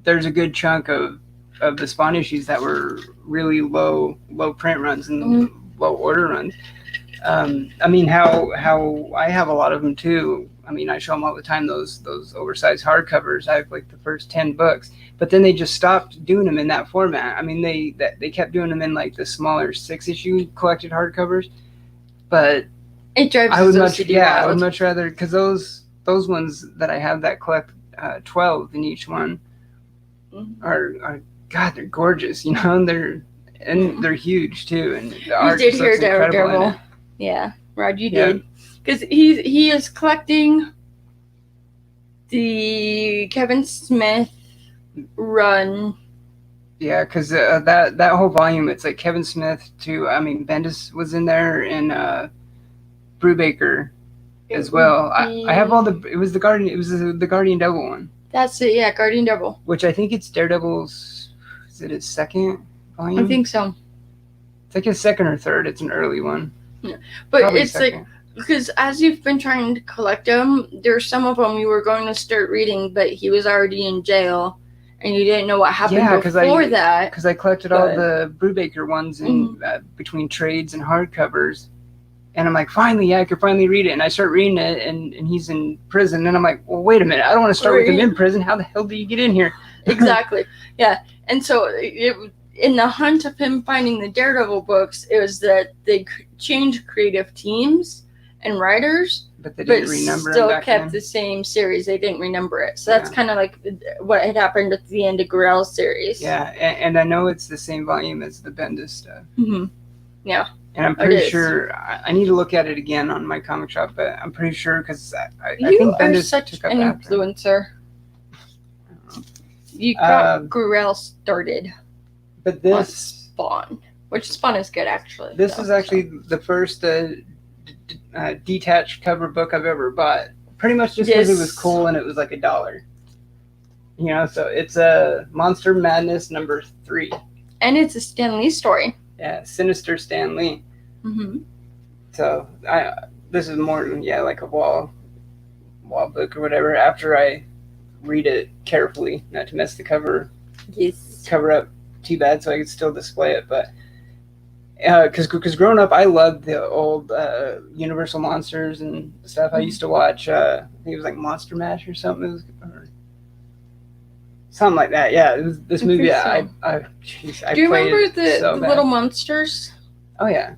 there's a good chunk of of the Spawn issues that were really low print runs and low order runs. I mean, how I have a lot of them too. I mean, I show them all the time, those oversized hardcovers. I have like the first 10 books, but then they just stopped doing them in that format. I mean, they kept doing them in like the smaller 6-issue collected hardcovers, but it drives I would wild. much rather, because those ones that I have that collect 12 in each one are God, they're gorgeous, you know, and they're huge too, and the art did hear Daredevil. Yeah, Rod, you did. Because he is collecting the Kevin Smith run. Yeah, because that whole volume, it's like Kevin Smith to, I mean, Bendis was in there, and Brubaker as well. I have all it was the Guardian Devil one. That's it, yeah, Guardian Devil. Which I think it's Daredevil's, is it his second volume? I think so. It's like his second or third. It's an early one. Yeah. But Probably it's second. like, because as you've been trying to collect them, there's some of them you were going to start reading, but he was already in jail, and you didn't know what happened before that. Because I collected all the Brubaker ones in between trades and hardcovers, and I'm like, finally, I could finally read it. And I start reading it, and he's in prison, and I'm like, well, wait a minute, I don't want to start with him in prison. How the hell do you get in here? Exactly, yeah. And so in the hunt of him finding the Daredevil books, it was that they changed creative teams and writers, but they didn't renumber still them back kept then. The same series. They didn't renumber it. So that's kind of like what had happened at the end of Grell's series. Yeah, and I know it's the same volume as the Bendis stuff. Mm-hmm. Yeah. And I'm pretty sure, I need to look at it again on my comic shop, but I'm pretty sure, because I think Bendis are such took up an after. influencer. You got Grell started. But this Spawn, which Spawn is good, actually. This is actually the first detached cover book I've ever bought. Pretty much just because it was cool and it was like $1. You know, so it's a Monster Madness number 3. And it's a Stan Lee story. Yeah, Sinister Stan Lee. Mm-hmm. So this is more, like a wall book or whatever. After I read it carefully, not to mess the cover up too bad, so I could still display it. But because growing up, I loved the old Universal monsters and stuff. I used to watch, I think it was like Monster Mash or something. Or something like that. Yeah, it was this movie. I Do you remember the little monsters? Oh yeah.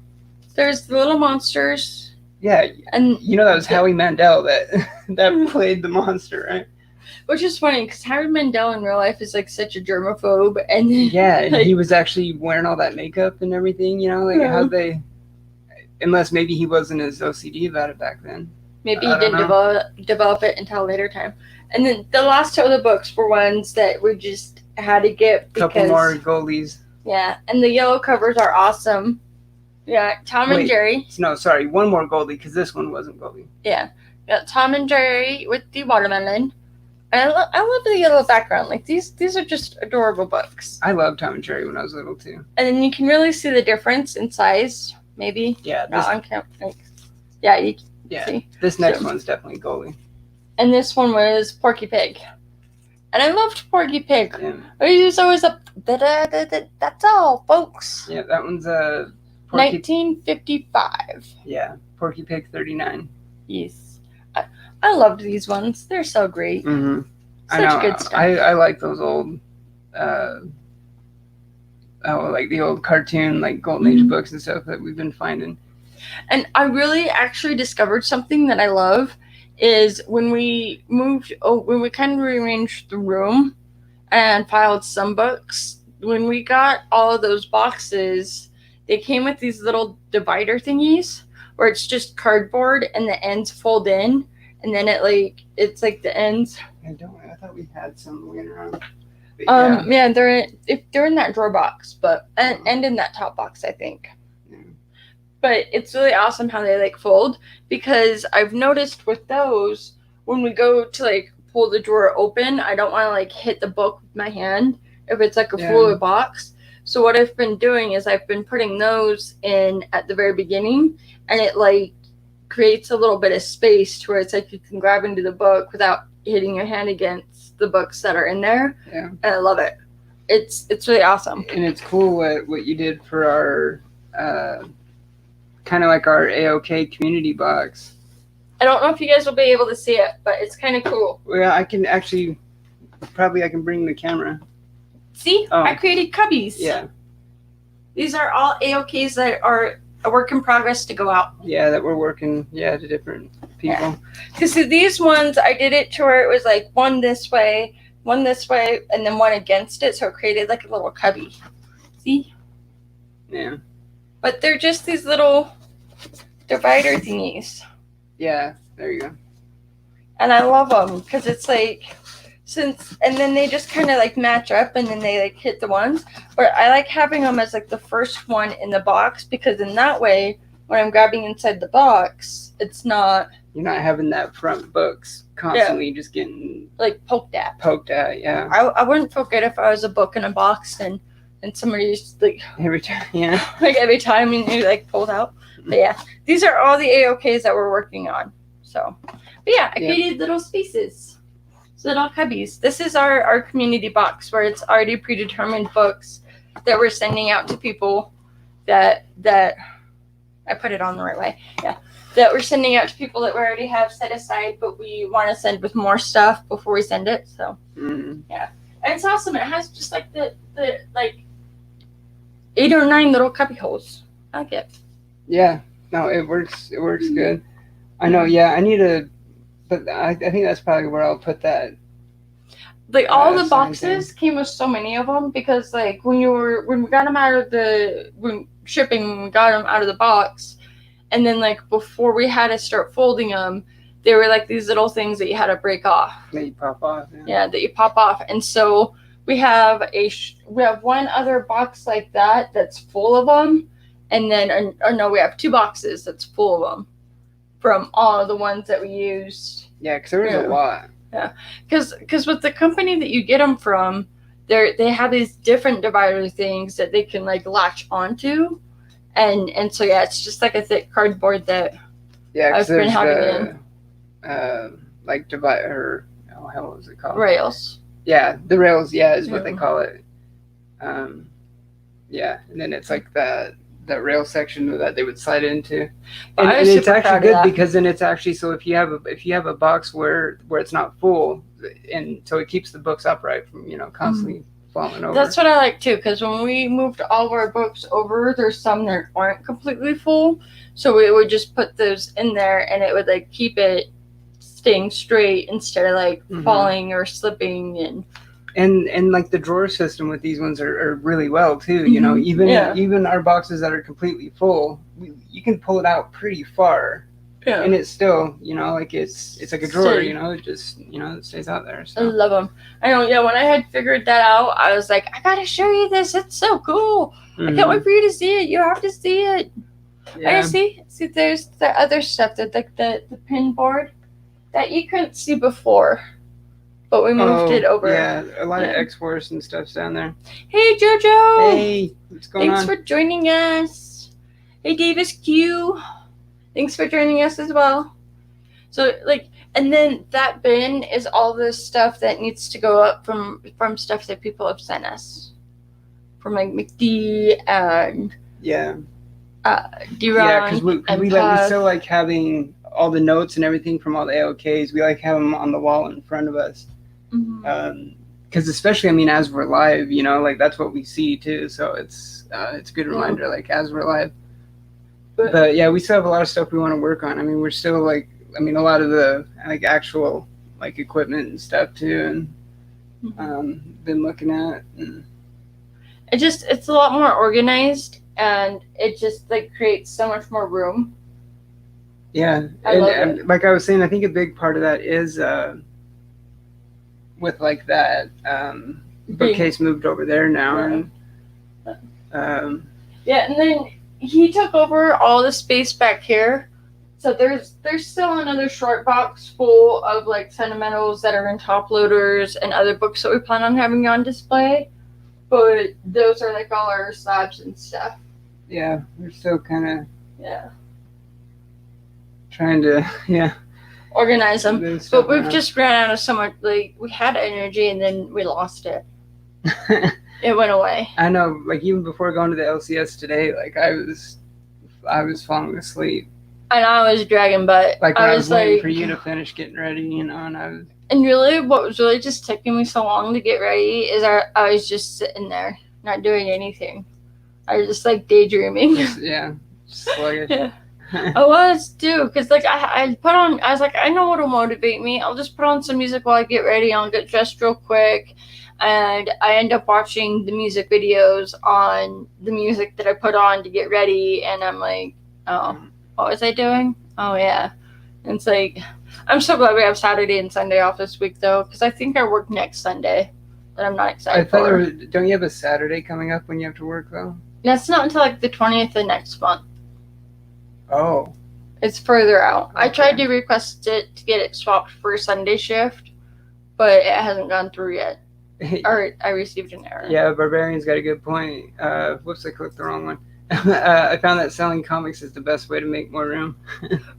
There's the little monsters. Yeah, and you know that was Howie Mandel that played the monster, right? Which is funny because Howie Mandel in real life is like such a germaphobe, and and he was actually wearing all that makeup and everything. You know, like how they, unless maybe he wasn't as OCD about it back then. Maybe he didn't develop it until a later time. And then the last two of the books were ones that we just had to get because... Couple more Goldies. Yeah, and the yellow covers are awesome. Yeah, Tom and Jerry. No, sorry, one more Goldie, because this one wasn't Goldie. Yeah, got Tom and Jerry with the watermelon. And I love the yellow background. Like, these are just adorable books. I loved Tom and Jerry when I was little, too. And then you can really see the difference in size, maybe. Yeah. See. This next one's definitely Goldie. And this one was Porky Pig. And I loved Porky Pig. Yeah. He was always up, that's all, folks. Yeah, that one's 1955. Yeah, Porky Pig 39. Yes. I loved these ones. They're so great. Mm-hmm. Such good stuff. I like those old, like the old cartoon, like Golden Age books and stuff that we've been finding. And I really actually discovered something that I love is when we kind of rearranged the room and filed some books, when we got all of those boxes, they came with these little divider thingies where it's just cardboard and the ends fold in, and then it's like the ends. I thought we had some laying around. Yeah, they're in that drawer box, but and in that top box, I think. Yeah. But it's really awesome how they fold, because I've noticed with those, when we go to pull the drawer open, I don't want to hit the book with my hand if it's a fuller box. So what I've been doing is I've been putting those in at the very beginning, and it creates a little bit of space to where it's you can grab into the book without hitting your hand against the books that are in there. Yeah. And I love it. it's really awesome. And it's cool what you did for our kind of like our AOK community box. I don't know if you guys will be able to see it, but it's kind of cool. Well, I can actually, probably I can bring the camera. See? I created cubbies. Yeah. These are all AOKs that are a work in progress to go out. Yeah, that we're working, to different people. Because these ones, I did it to where it was like one this way, and then one against it, so it created like a little cubby. See? Yeah. But they're just these little divider thingies. Yeah, there you go. And I love them because it's like, and then they just kind of like match up and then they like hit the ones. But I like having them as like the first one in the box because in that way, when I'm grabbing inside the box, it's not. You're not having that front books constantly just getting like poked at. Yeah. I wouldn't feel good if I was a book in a box and somebody's like every time, like every time you like pulled out. But yeah, these are all the AOKs that we're working on. So, but yeah, I created little spaces, little cubbies. This is our community box where it's already predetermined books that we're sending out to people that I put it on the right way. Yeah, that we're sending out to people that we already have set aside, but we want to send with more stuff before we send it. So yeah, and it's awesome. It has just like the like 8 or 9 little cubby holes. I like it. Yeah, no, it works. It works good. I know. Yeah, I need to, but I think that's probably where I'll put that. Like all the boxes came with so many of them because like when we got them out of when we got them out of the box, and then like before we had to start folding them, they were like these little things that you had to break off. That you pop off. Yeah, that you pop off, and so we have one other box like that that's full of them. And then, no, we have 2 boxes that's full of them from all the ones that we used. Yeah, because there was a lot. Yeah, because with the company that you get them from, they have these different divider things that they can like latch onto, and so yeah, it's just like a thick cardboard that I've been having like divider. Oh hell, what was it called? Rails. Yeah, the rails. Yeah, is what they call it. Yeah, and then it's like that rail section that they would slide into, and it's actually good because then it's actually so if you have a box where it's not full, and so it keeps the books upright from constantly falling over. That's what I like too, because when we moved all of our books over, there's some that aren't completely full, so we would just put those in there, and it would like keep it staying straight instead of like falling or slipping and like the drawer system with these ones are really well too. Even our boxes that are completely full, you can pull it out pretty far, and it's still like it's like a drawer. It just it stays out there. So. I love them. I know. Yeah, when I had figured that out, I was like, I gotta show you this. It's so cool. I can't wait for you to see it. You have to see it. Yeah. See, there's the other stuff that like the pin board that you couldn't see before. But we moved it over. Yeah, a lot of X-Force and stuff's down there. Hey, JoJo. Hey, what's going on? Thanks for joining us. Hey, Davis Q. Thanks for joining us as well. So, and then that bin is all the stuff that needs to go up from stuff that people have sent us. From, McD and... Yeah. D-Ron. Yeah, because we still like having all the notes and everything from all the AOKs. We like have them on the wall in front of us. Because especially, as we're live, that's what we see too. So it's a good reminder, as we're live. But yeah, we still have a lot of stuff we want to work on. We're still a lot of the actual equipment and stuff too, and been looking at. And it's a lot more organized, and it just creates so much more room. Yeah, and like I was saying, I think a big part of that is with that bookcase moved over there now, and then he took over all the space back here, so there's still another short box full of sentimentals that are in top loaders and other books that we plan on having on display, but those are all our slabs and stuff. Yeah, we're still kind of trying to organize them, but we've just ran out of so much. We had energy and then we lost it. It went away. I know, like even before going to the LCS today, like I was falling asleep. And I was dragging butt. Like I was waiting for you to finish getting ready, and I was. And really, what was really just taking me so long to get ready is I was just sitting there, not doing anything. I was just like daydreaming. Sluggish. Yeah. I was too, because like I was like, I know what'll motivate me. I'll just put on some music while I get ready. I'll get dressed real quick, and I end up watching the music videos on the music that I put on to get ready, and I'm like, oh, what was I doing? Oh yeah. And it's like, I'm so glad we have Saturday and Sunday off this week though, because I think I work next Sunday, but I'm not excited for. Don't you have a Saturday coming up when you have to work though? That's not until like the 20th of next month. Oh. It's further out. Okay. I tried to request it to get it swapped for a Sunday shift, but it hasn't gone through yet. Or I received an error. Yeah, Barbarian's got a good point. Whoops, I clicked the wrong one. I found that selling comics is the best way to make more room.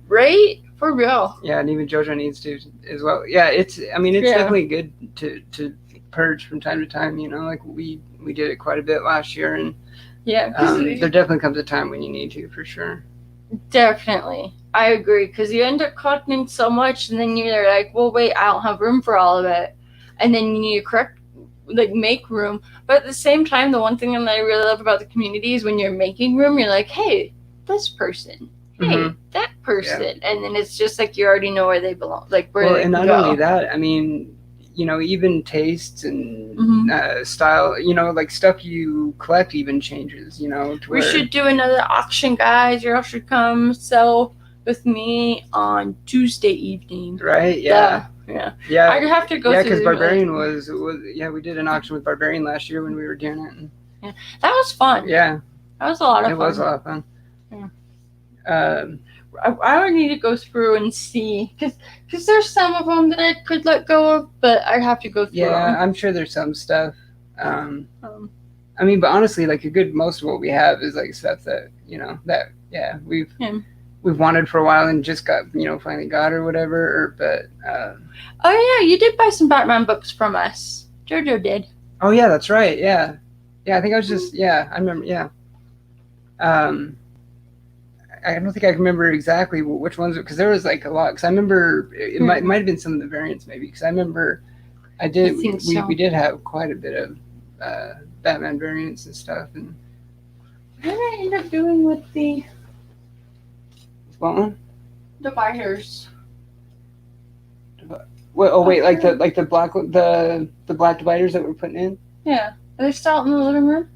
Right? For real. Yeah, and even JoJo needs to as well. Yeah, it's definitely good to purge from time to time, like we did it quite a bit last year, and yeah, there definitely comes a time when you need to, for sure. Definitely. I agree, because you end up collecting so much, and then you're like, well, wait, I don't have room for all of it. And then you need to make room. But at the same time, the one thing that I really love about the community is when you're making room, you're like, hey, this person. Hey, that person. Yeah. And then it's just like you already know where they belong. Like where they and not go. Only that, even tastes and style, like stuff you collect even changes, We should do another auction, guys. You all should come sell with me on Tuesday evening. Right? Yeah. Yeah. I'd have to go through. Yeah, because Barbarian was we did an auction with Barbarian last year when we were doing it. And, yeah, that was fun. Yeah. That was a lot of fun. It was a lot of fun. Yeah. I would need to go through and see, because there's some of them that I could let go of, but I'd have to go through. Yeah, I'm sure there's some stuff. But honestly, like most of what we have is like stuff that we've wanted for a while and just got finally got or whatever. Oh yeah, you did buy some Batman books from us. JoJo did. Oh yeah, that's right. Yeah, I think I was just I remember. Yeah. I don't think I can remember exactly which ones, because there was like a lot. Because I remember it might have been some of the variants, maybe. Because I remember we did have quite a bit of Batman variants and stuff. And what did I end up doing with the what one? Dividers. Wait, like the black dividers that we're putting in. Yeah, are they still out in the living room?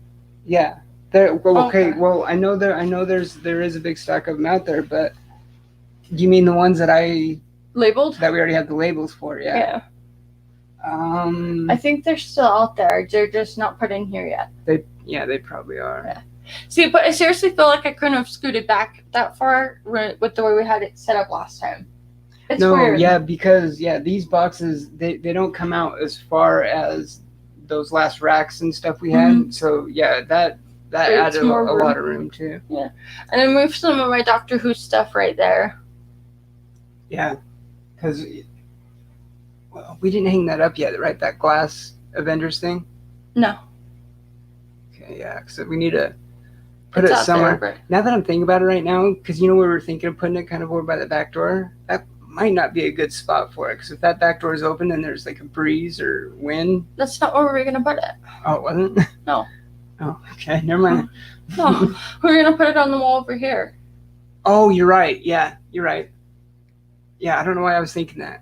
Yeah. Okay. Well, I know there is a big stack of them out there, but do you mean the ones that I labeled? That we already have the labels for? Yeah. I think they're still out there. They're just not put in here yet. They probably are. Yeah. See, but I seriously feel like I couldn't have scooted back that far with the way we had it set up last time. It's weird. Yeah, because these boxes they don't come out as far as those last racks and stuff we had. So that added a lot of room too. Yeah, and I moved some of my Doctor Who stuff right there. Yeah, because we didn't hang that up yet, right? That glass Avengers thing. No. Okay, yeah, because we need to put it somewhere. There, now that I'm thinking about it right now, because we were thinking of putting it kind of over by the back door. That might not be a good spot for it, because if that back door is open and there's like a breeze or wind. That's not where we were gonna put it. Oh, it wasn't? No. Oh, okay. Never mind. No, we're going to put it on the wall over here. Oh, you're right. Yeah, you're right. Yeah, I don't know why I was thinking that.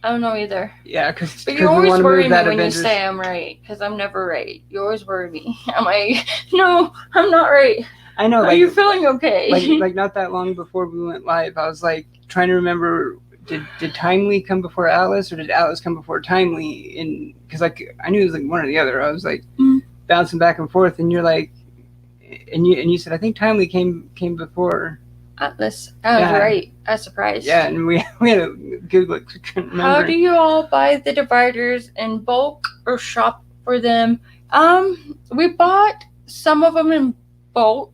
I don't know either. Yeah, because you always worry me when you say I'm right, because I'm never right. You always worry me. I'm like, no, I'm not right. I know. Are you feeling okay? Like not that long before we went live, I was like trying to remember, did Timely come before Atlas, or did Atlas come before Timely? Because I knew it was like one or the other. I was like bouncing back and forth, and you're like, and you said, I think Timely came before Atlas. I was right. I was surprised. Yeah, and we had a Google it. Couldn't remember. How do you all buy the dividers in bulk or shop for them? We bought some of them in bulk.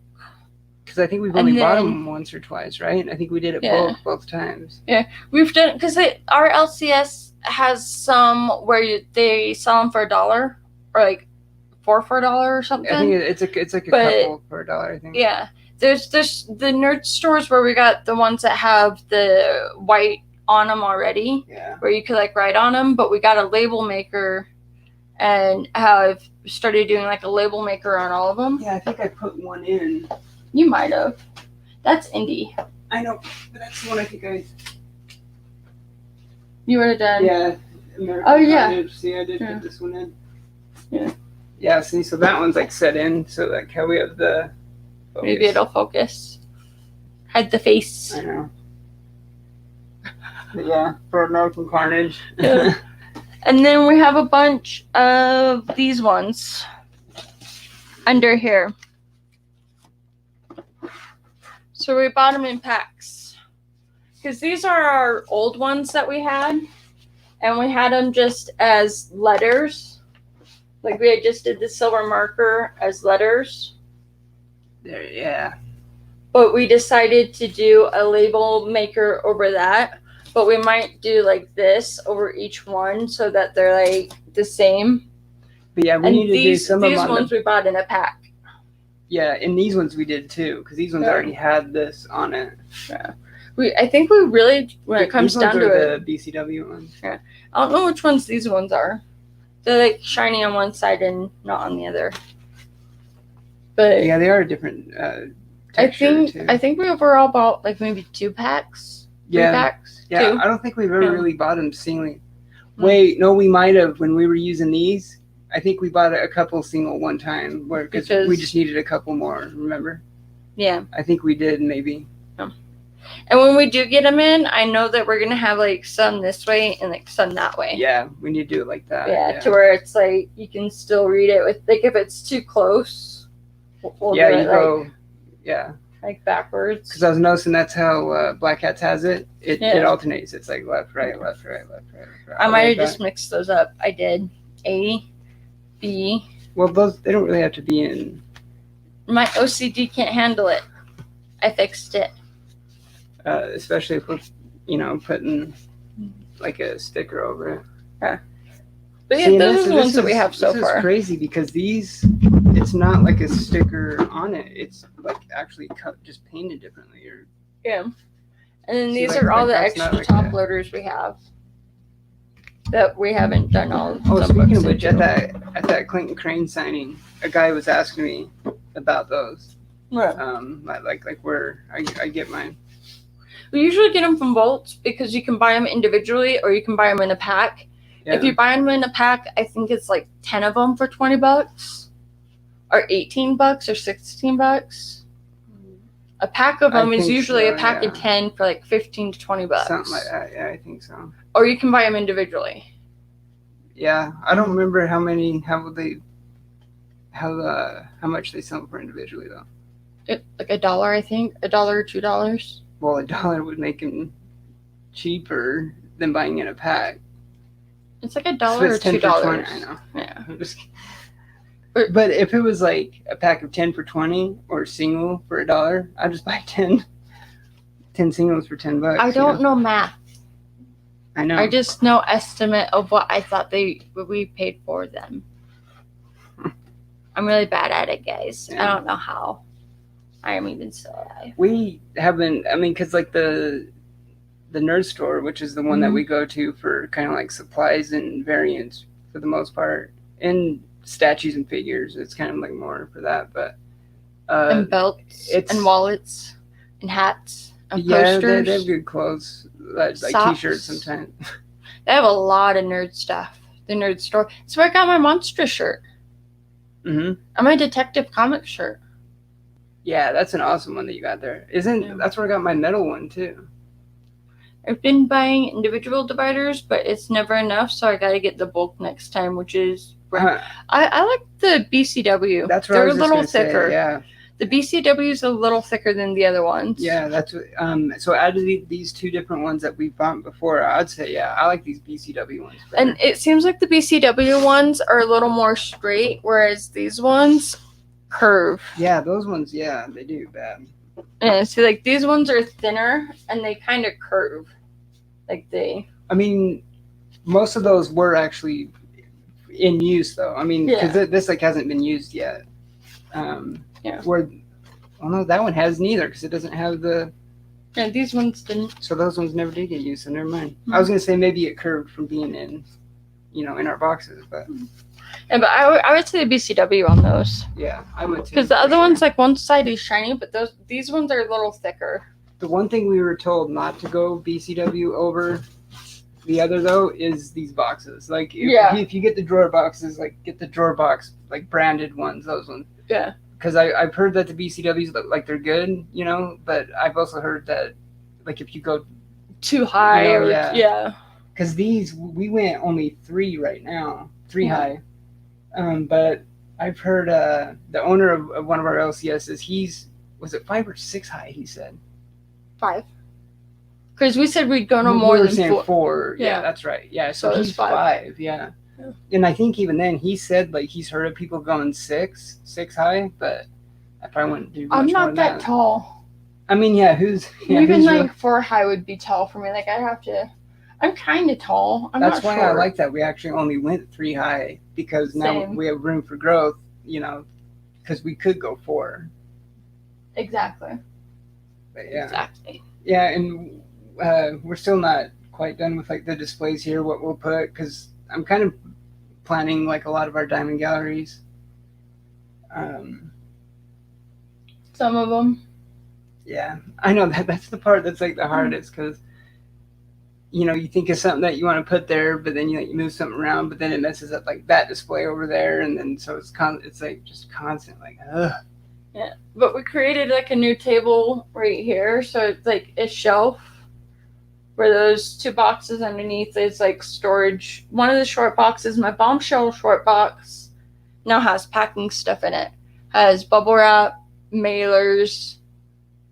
Because I think we've only bought them once or twice, right? I think we did it both times. Yeah, we've done, because our LCS has some where they sell them for $1 or like for $1 or something. I think it's like a couple for $1, I think. Yeah. There's the nerd stores where we got the ones that have the white on them already. Yeah. Where you could like write on them, but we got a label maker and have started doing like a label maker on all of them. Yeah, I think I put one in. You might have. That's indie. I know, but that's the one I think you would have done. Yeah. Carnage. See, I did put this one in. Yeah. Yeah, see, so that one's like set in, so like how we have the focus. Maybe it'll focus. Hide the face. I know. But yeah, for American Carnage. Yeah. And then we have a bunch of these ones under here. So we bought them in packs. Because these are our old ones that we had. And we had them just as letters. Like we had just did the silver marker as letters. There, yeah. But we decided to do a label maker over that. But we might do like this over each one so that they're like the same. But yeah, we need to do some of them. These ones we bought in a pack. Yeah, and these ones we did too, because these ones already had this on it. Yeah. I think we really, when it comes down to it. The BCW ones. Yeah. I don't know which ones these ones are. They're like shiny on one side and not on the other. But yeah, they are different texture I think we overall bought like maybe 2 packs. 3 packs. Yeah, 2. I don't think we've ever really bought them singly. Wait, no, we might have when we were using these. I think we bought a couple single one time because we just needed a couple more, remember? Yeah. I think we did, maybe. And when we do get them in, I know that we're going to have like some this way and like some that way. Yeah, we need to do it like that. Yeah, to where it's like you can still read it with, like if it's too close, we'll do it go, yeah. Like backwards. Because I was noticing that's how Black Hats has it. It alternates. It's like left, right, left, right, left, right, left, right. I might have just mixed those up. I did. A, B. Well, they don't really have to be in. My OCD can't handle it. I fixed it. Especially if we're, putting like a sticker over it. Yeah. But yeah, those are the ones that we have so far. This is crazy because it's not like a sticker on it. It's like actually just painted differently. Yeah. And then these are all the extra top loaders we have that we haven't done all. Oh, speaking of which, at that Clayton Crain signing, a guy was asking me about those. Right. Like where I get mine. We usually get them from Volts because you can buy them individually or you can buy them in a pack. Yeah. If you buy them in a pack, I think it's like 10 of them for $20 or $18 or $16. A pack of them is usually a pack of 10 for like $15 to $20. Something like that. Yeah, I think so. Or you can buy them individually. Yeah, I don't remember how much they sell them for individually though. Like $1, I think, $1 or $2. Well, $1 would make them cheaper than buying in a pack. It's like $1 or $2. I know. Yeah. But if it was like a pack of 10 for $20 or single for $1, I'd just buy 10 singles for $10. I don't know math. I know. I just know estimate of what I thought we paid for them. I'm really bad at it, guys. Yeah. I don't know how. I am even still alive. We haven't. I mean, because like the nerd store, which is the one that we go to for kind of like supplies and variants for the most part, and statues and figures. It's kind of like more for that, but and belts and wallets and hats and posters. They have good clothes, like t-shirts sometimes. They have a lot of nerd stuff. The nerd store. That's where I got my monster shirt. Mm-hmm. And my Detective Comics shirt. Yeah, that's an awesome one that you got there. That's where I got my metal one too. I've been buying individual dividers, but it's never enough, so I gotta get the bulk next time, which is I like the BCW. That's what They're I was a little just gonna thicker. Say, yeah. The BCW is a little thicker than the other ones. Yeah, that's what, so out of these two different ones that we bought before, I'd say I like these BCW ones better. And it seems like the BCW ones are a little more straight, whereas these ones curve. Yeah, those ones, they do bad. Yeah, see, like these ones are thinner and they kind of curve. I mean, most of those were actually in use though. I mean, because this like hasn't been used yet. Where, well, no, that one has neither because it doesn't have the. Yeah, these ones didn't. So those ones never did get used. So never mind. I was gonna say maybe it curved from being in, in our boxes, but. Yeah, but I would say the BCW on those. Yeah, I would too. Because the other ones, like one side is shiny, but these ones are a little thicker. The one thing we were told not to go BCW over the other though is these boxes. Like if you get the drawer boxes, like get the drawer box like branded ones, those ones. Yeah. Because I've heard that the BCWs look like they're good, but I've also heard that like if you go too high Because these we went only 3 right now, 3 high. But I've heard the owner of one of our LCSs, was it 5 or 6 high? He said 5. Because we said we'd go no more than 4. We were saying 4. Yeah, that's right. Yeah, so he's 5. Yeah, and I think even then he said like he's heard of people going 6 high, but I probably wouldn't do. I'm not that tall. I mean, even like 4 high would be tall for me. Like I'd have to. I'm kind of tall. That's why I like that we actually only went 3 high because now we have room for growth. Because we could go 4. Exactly. But yeah. Exactly. Yeah, and we're still not quite done with like the displays here. What we'll put because I'm kind of planning like a lot of our diamond galleries. Some of them. Yeah, I know that's the part that's like the hardest because. You think of something that you want to put there, but then you move something around, but then it messes up like that display over there, and then so it's like just constant like ugh. Yeah, but we created like a new table right here, so it's like a shelf where those 2 boxes underneath is like storage. One of the short boxes, my bombshell short box, now has packing stuff in it. Has bubble wrap, mailers,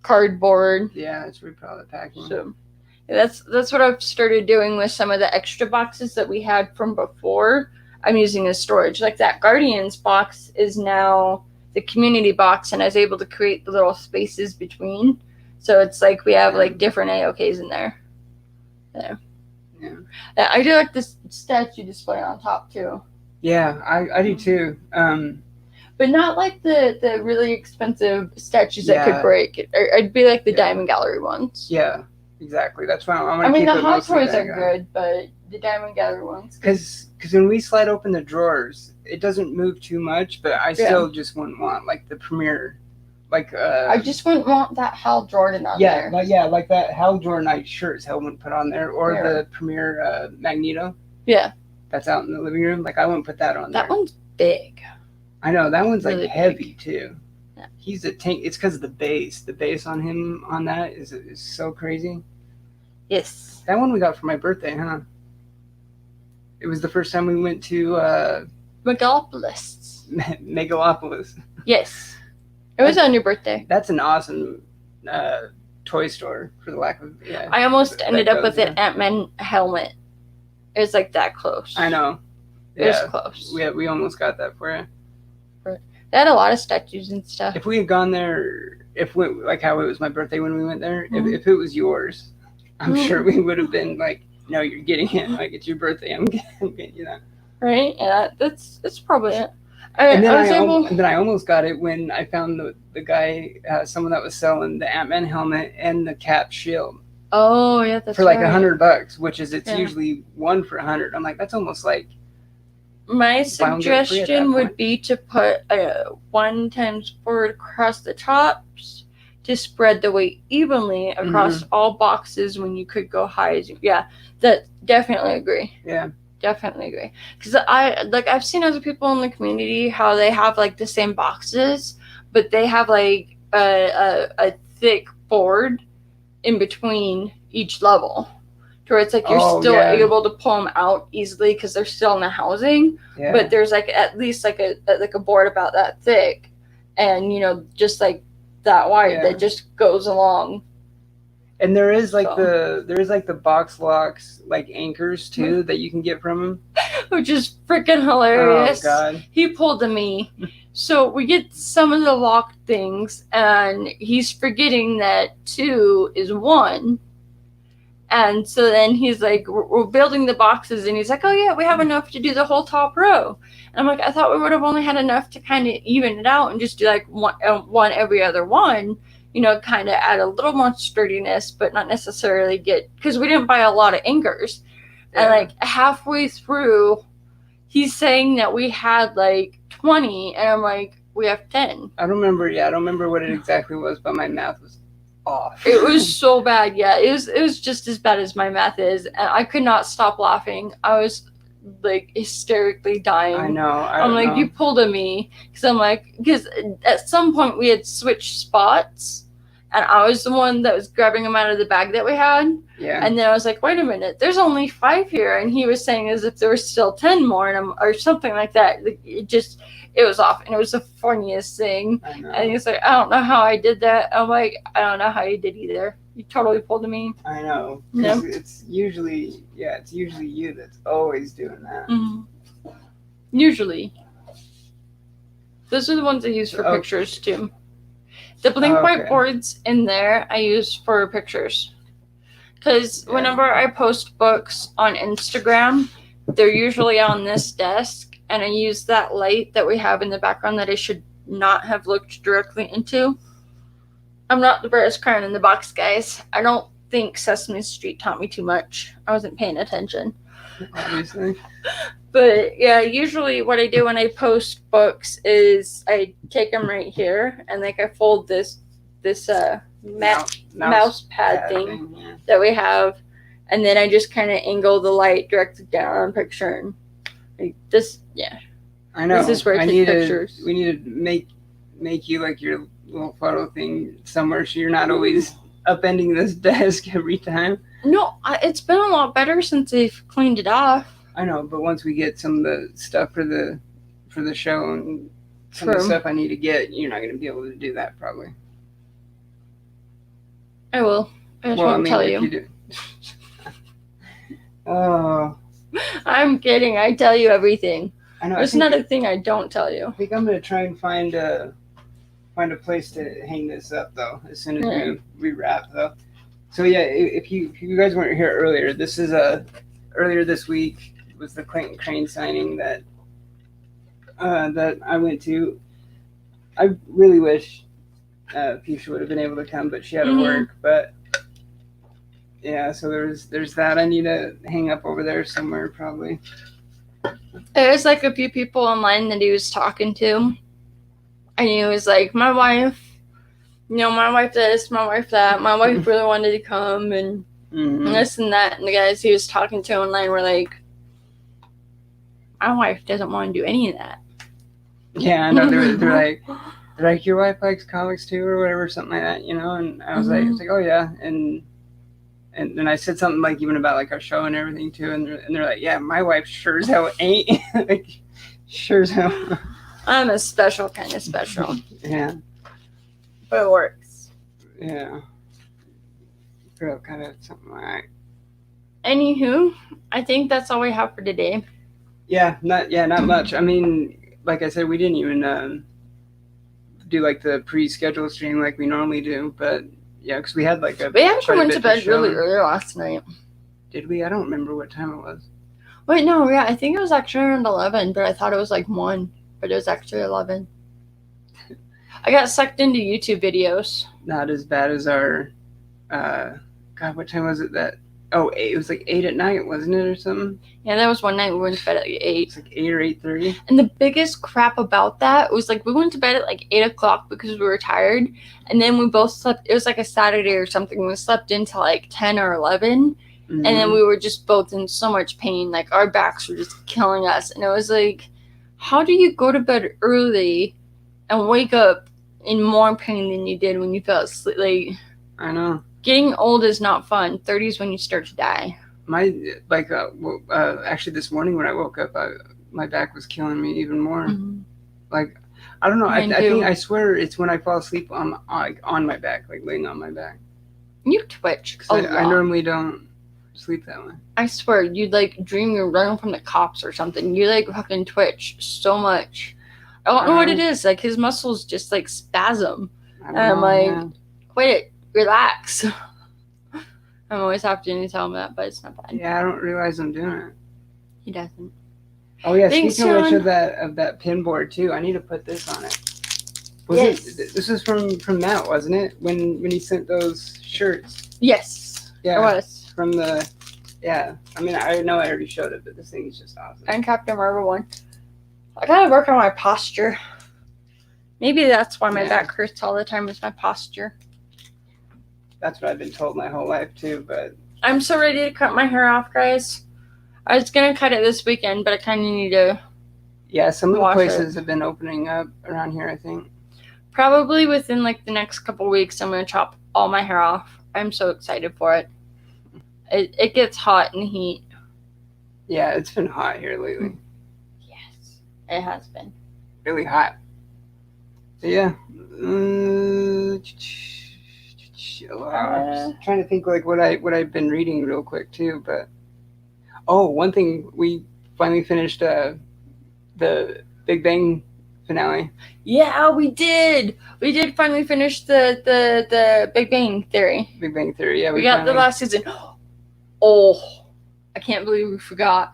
cardboard. Yeah, that's where we put all the packing. So that's what I've started doing with some of the extra boxes that we had from before. I'm using as storage. Like that Guardians box is now the community box, and I was able to create the little spaces between. So it's like we have like different AOKs in there. Yeah. I do like this statue display on top too. Yeah, I do too. But not like the really expensive statues that could break. I'd be like the Diamond Gallery ones. Yeah. Exactly. That's why I'm gonna keep the hot toys are good, but the Diamond Gallery ones. Because when we slide open the drawers, it doesn't move too much, but I still just wouldn't want like the Premier, like. I just wouldn't want that Hal Jordan on there. Like that Hal Jordan I sure as hell wouldn't put on there, or the Premier Magneto. Yeah. That's out in the living room. Like I wouldn't put that on there. That one's big. I know that one's really like heavy big. Too. Yeah. He's a tank. It's because of the base. The base on him on that is so crazy. Yes. That one we got for my birthday, huh? It was the first time we went to Megalopolis. Megalopolis. Yes. It was on your birthday. That's an awesome toy store, for the lack of. Yeah. I almost ended up with an Ant-Man helmet. It was like that close. I know. It was close. We almost got that for you. They had a lot of statues and stuff. If we had gone there, like how it was my birthday when we went there, if it was yours, I'm sure we would have been like, no, you're getting it. Like, it's your birthday. I'm getting you that. Right? Yeah, that's probably it. And then I almost got it when I found the guy, someone that was selling the Ant-Man helmet and the cap shield. Oh, yeah, that's for like $100, which is usually 1 for $100. I'm like, that's almost like. My suggestion would be to put a 1 times forward across the tops to spread the weight evenly across all boxes when you could go high as you. Yeah, that definitely agree. Yeah. Definitely agree. Because I've seen other people in the community how they have like the same boxes, but they have like a thick board in between each level. To where it's like you're still able to pull them out easily because they're still in the housing, but there's like at least like a board about that thick, and just like that wide that just goes along. And there is like the box locks like anchors too that you can get from him, which is freaking hilarious. Oh God, he pulled to me. So we get some of the lock things, and he's forgetting that 2 is 1. And so then he's like, we're building the boxes, and he's like, oh yeah, we have enough to do the whole top row. And I'm like, I thought we would have only had enough to kind of even it out and just do like one every other one, kind of add a little more sturdiness, but not necessarily because we didn't buy a lot of anchors. Yeah. And like halfway through, he's saying that we had like 20, and I'm like, we have 10. I don't remember what it exactly was, but my math was off. It was so bad. Yeah, it was just as bad as my math is, and I could not stop laughing. I was like hysterically dying. I know. I'm like, you pulled a me, because at some point we had switched spots, and I was the one that was grabbing them out of the bag that we had. Yeah. And then I was like, wait a minute, there's only 5 here, and he was saying as if there were still 10 more, or something like that. It was off, and it was the funniest thing. I know. And he's like, I don't know how I did that. I'm like, I don't know how you did either. You totally pulled a me. I know. No. It's usually you that's always doing that. Mm-hmm. Usually. Those are the ones I use for pictures, too. The blank whiteboards in there I use for pictures. Because whenever I post books on Instagram, they're usually on this desk. And I use that light that we have in the background that I should not have looked directly into. I'm not the brightest crayon in the box, guys. I don't think Sesame Street taught me too much. I wasn't paying attention. Obviously. But yeah, usually what I do when I post books is I take them right here and like I fold this mouse pad thing that we have, and then I just kind of angle the light directly down on a picture and like this. Yeah, I know. This is where I take pictures. We need to make you like your little photo thing somewhere, so you're not always upending this desk every time. No, it's been a lot better since they've cleaned it off. I know, but once we get some of the stuff for the show and some of the stuff I need to get, you're not going to be able to do that probably. I will. I just won't tell you. Oh. I'm kidding. I tell you everything. I know. There's not a thing I don't tell you. I think I'm going to try and find a place to hang this up, though, as soon as we wrap, though. So, yeah, if you guys weren't here earlier, this is earlier this week was the Clayton Crain signing that I went to. I really wish Pisha would have been able to come, but she had to work. But yeah, so there's that I need to hang up over there somewhere probably. There's like a few people online that he was talking to, and he was like, my wife this, my wife that, my wife really wanted to come, and this and that, and the guys he was talking to online were like, my wife doesn't want to do any of that. Yeah, I know. They're like, your wife likes comics too, or whatever, something like that, And I was like, oh yeah, and then I said something like even about like our show and everything too, and they're like, yeah, my wife sure as hell ain't. Like, sure as hell. I'm a special kind of special. Yeah. But it works. Yeah. Kind of something like that. Anywho, I think that's all we have for today. Yeah, not much. I mean, like I said, we didn't even do like the pre-scheduled stream like we normally do, but yeah, because we had like we actually went to bed really early last night. Did we? I don't remember what time it was. Wait, no, yeah, I think it was actually around 11, but I thought it was like 1, but it was actually 11. I got sucked into YouTube videos. Not as bad as our, God, what time was it that? Oh, it was like 8 at night, wasn't it, or something? Yeah, that was one night we went to bed at 8. It's like 8 or 8:30. And the biggest crap about that was like we went to bed at like 8 o'clock because we were tired, and then we both slept. It was like a Saturday or something. We slept until like 10 or 11, and then we were just both in so much pain. Like our backs were just killing us, and it was like, how do you go to bed early and wake up in more pain than you did when you fell asleep? Like, I know. Getting old is not fun. 30 is when you start to die. Actually this morning when I woke up, my back was killing me even more. Like, I don't know. I swear it's when I fall asleep on my back, like laying on my back. You twitch a lot. I normally don't sleep that way. I swear, you'd like dream you're running from the cops or something. You like fucking twitch so much. I don't know what it is. Like his muscles just like spasm. And I'm like, quit it. Relax. I'm always having to tell him that, but it's not bad. Yeah, I don't realize I'm doing it. He doesn't. Oh yeah, thanks, speaking of which of that pin board too, I need to put this on it. This was from Matt, wasn't it? When he sent those shirts. Yes. Yeah. It was. From the I mean I know I already showed it, but this thing is just awesome. And Captain Marvel one. I gotta work on my posture. Maybe that's why my back hurts all the time, is my posture. That's what I've been told my whole life too, but I'm so ready to cut my hair off, guys. I was gonna cut it this weekend, but I kinda need to. Yeah, some of the places have been opening up around here, I think. Probably within like the next couple weeks, I'm gonna chop all my hair off. I'm so excited for it. It gets hot in the heat. Yeah, it's been hot here lately. Yes, it has been. Really hot. But yeah. I'm trying to think like what I've been reading real quick too, but one thing, we finally finished the Big Bang finale. Yeah, we did. We did finally finish the Big Bang Theory. Big Bang Theory, yeah. We got the last season. Oh, I can't believe we forgot.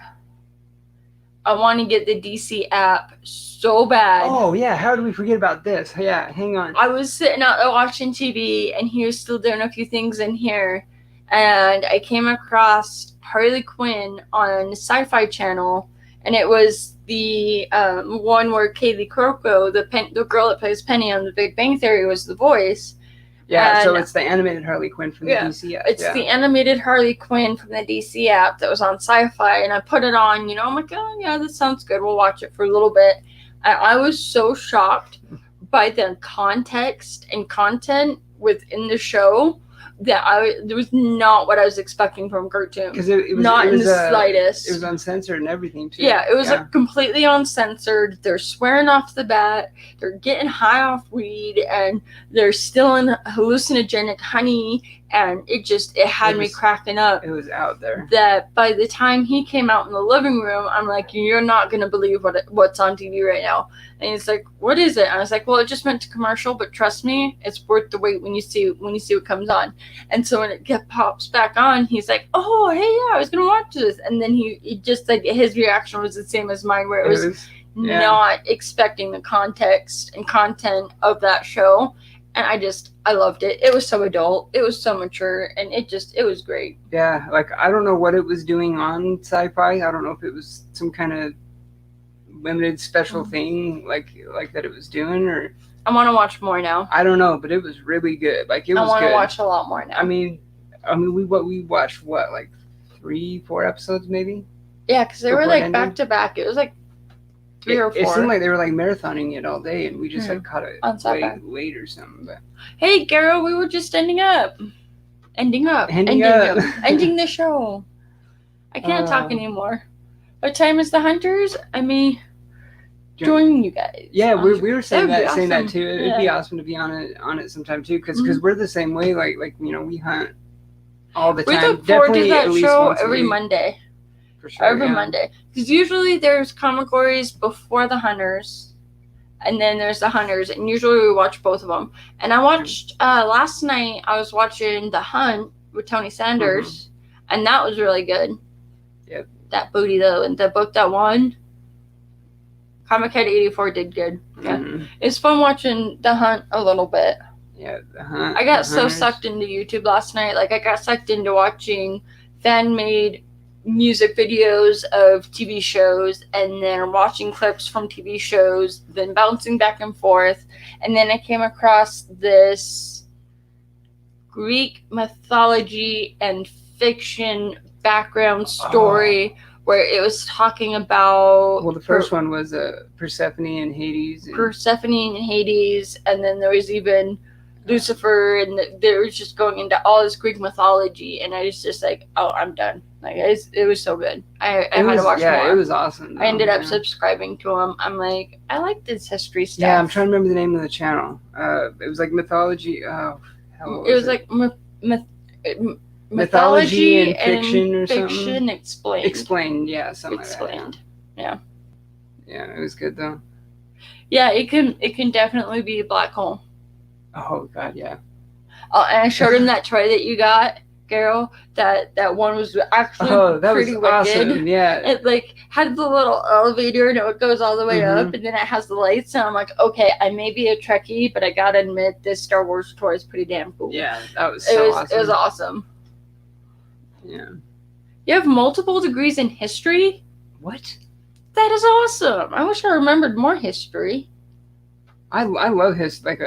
I want to get the DC app so bad. Oh, yeah. How did we forget about this? Yeah, hang on. I was sitting out there watching TV, and he was still doing a few things in here. And I came across Harley Quinn on Sci-Fi Channel, and it was the one where Kaylee Cuoco, the girl that plays Penny on The Big Bang Theory, was the voice. Yeah, so it's the animated Harley Quinn from the DC app. It's the animated Harley Quinn from the DC app that was on Sci-Fi, and I put it on, I'm like, oh, yeah, this sounds good. We'll watch it for a little bit. And I was so shocked by the context and content within the show that it was not what I was expecting from cartoon. Because it was not in the slightest. It was uncensored and everything too. Yeah, it was like completely uncensored. They're swearing off the bat. They're getting high off weed, and they're stealing hallucinogenic honey. And it had me cracking up. It was out there. That by the time he came out in the living room, I'm like, you're not gonna believe what's on TV right now. And he's like, what is it? And I was like, well, it just went to commercial, but trust me, it's worth the wait when you see what comes on. And so when it pops back on, he's like, oh, hey, yeah, I was gonna watch this. And then he just like his reaction was the same as mine, where it was not expecting the context and content of that show. And I loved it. It was so adult. It was so mature. And it was great. Yeah. Like, I don't know what it was doing on Sci-Fi. I don't know if it was some kind of limited special thing like that it was doing, or I want to watch more now. I don't know, but it was really good. Like, it was good. I want to watch a lot more now. I mean, we watched like 3-4 episodes maybe? Yeah, because they were like back to back. It was like 3 or 4. It seemed like they were like marathoning it all day, and we just had caught it late or something. But hey, Garrow, we were just ending the show. I can't talk anymore. What time is the Hunters? I mean, join you guys. Yeah, we were saying awesome. that too. It'd be awesome to be on it sometime too, because we're the same way. Like we hunt all the time. We look forward to that show every Monday. For sure, every Monday, because usually there's comic before the Hunters, and then there's the Hunters, and usually we watch both of them. And I watched last night. I was watching The Hunt with Tony Sanders, and that was really good. Yep. That booty though, and the book that won, Comic Head 84 did good. Yeah, it's fun watching The Hunt a little bit. Yeah, The Hunt. I got so sucked into YouTube last night. Like, I got sucked into watching fan-made music videos of TV shows, and then watching clips from TV shows, then bouncing back and forth. And then I came across this Greek mythology and fiction background story where it was talking about... Well, the first one was Persephone and Hades. Persephone and Hades, and then there was even Lucifer, and they were just going into all this Greek mythology, and I was just like, oh, I'm done. Like, it was so good. I had to watch more. Yeah, it was awesome. Though. I ended up subscribing to him. I'm like, I like this history stuff. Yeah, I'm trying to remember the name of the channel. It was like mythology. Oh, hell, it was like mythology and fiction or something. Fiction explained. Explained, yeah, something explained. Like that. Yeah, it was good though. Yeah, it can definitely be a black hole. Oh God, yeah. Oh, and I showed him that toy that you got, Girl, that one was actually pretty was wicked. Awesome. Yeah, it like had the little elevator and it goes all the way up, and then it has the lights. And I'm like, okay, I may be a Trekkie, but I gotta admit, this Star Wars tour is pretty damn cool. Yeah, that was awesome. It was awesome. Yeah. You have multiple degrees in history? What? That is awesome. I wish I remembered more history. I love history.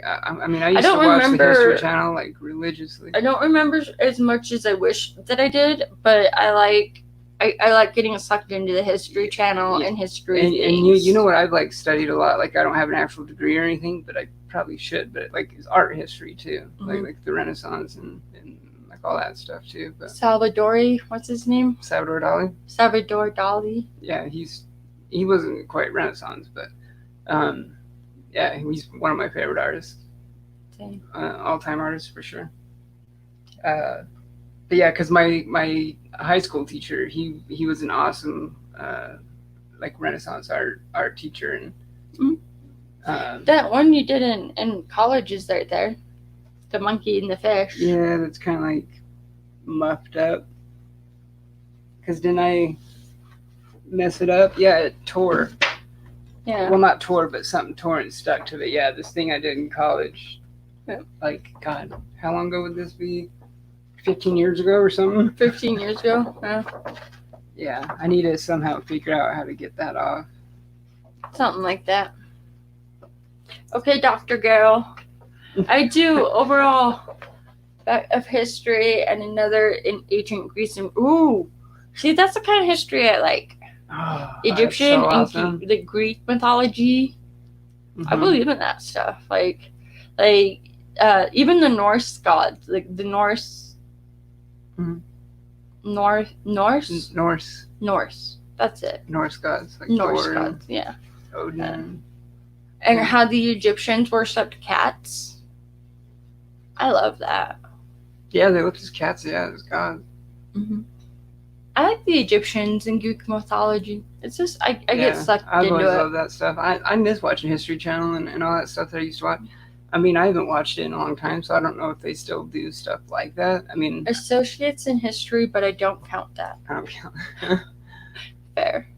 I mean, I used to watch the History Channel like religiously. I don't remember as much as I wish that I did, but I like getting sucked into the History Channel and history and things. you know what I've like studied a lot. Like I don't have an actual degree or anything, but I probably should. But like is art history too, like the Renaissance and like all that stuff too. But Salvador, what's his name? Salvador Dali. Salvador Dali. Yeah, he wasn't quite Renaissance, but yeah, he's one of my favorite artists. All-time artists for sure. But yeah, because my high school teacher, he was an awesome like Renaissance art teacher, and that one you did in college is right there, the monkey and the fish. Yeah, that's kind of like muffed up. Because didn't I mess it up? Yeah, it tore. Yeah. Well, not tore, but something tore and stuck to it. Yeah, this thing I did in college. Like, God, how long ago would this be? 15 years ago or something? 15 years ago? Yeah. Yeah, I need to somehow figure out how to get that off. Something like that. Okay, Dr. Girl. I do overall of history and another in ancient Greece. And ooh, see, that's the kind of history I like. Oh, Egyptian so awesome. and the Greek mythology. I believe in that stuff. Like even the Norse gods, like the Norse. Norse. That's it. Norse gods. Like Norse Thor gods, yeah. Odin. And how the Egyptians worshipped cats. I love that. Yeah, they looked as cats, yeah, as gods. Mm-hmm. I like the Egyptians and Greek mythology. It's just, I get sucked into it. I've always loved that stuff. I miss watching History Channel and all that stuff that I used to watch. I mean, I haven't watched it in a long time, so I don't know if they still do stuff like that. I mean... Associates in history, but I don't count that. I don't count. Fair.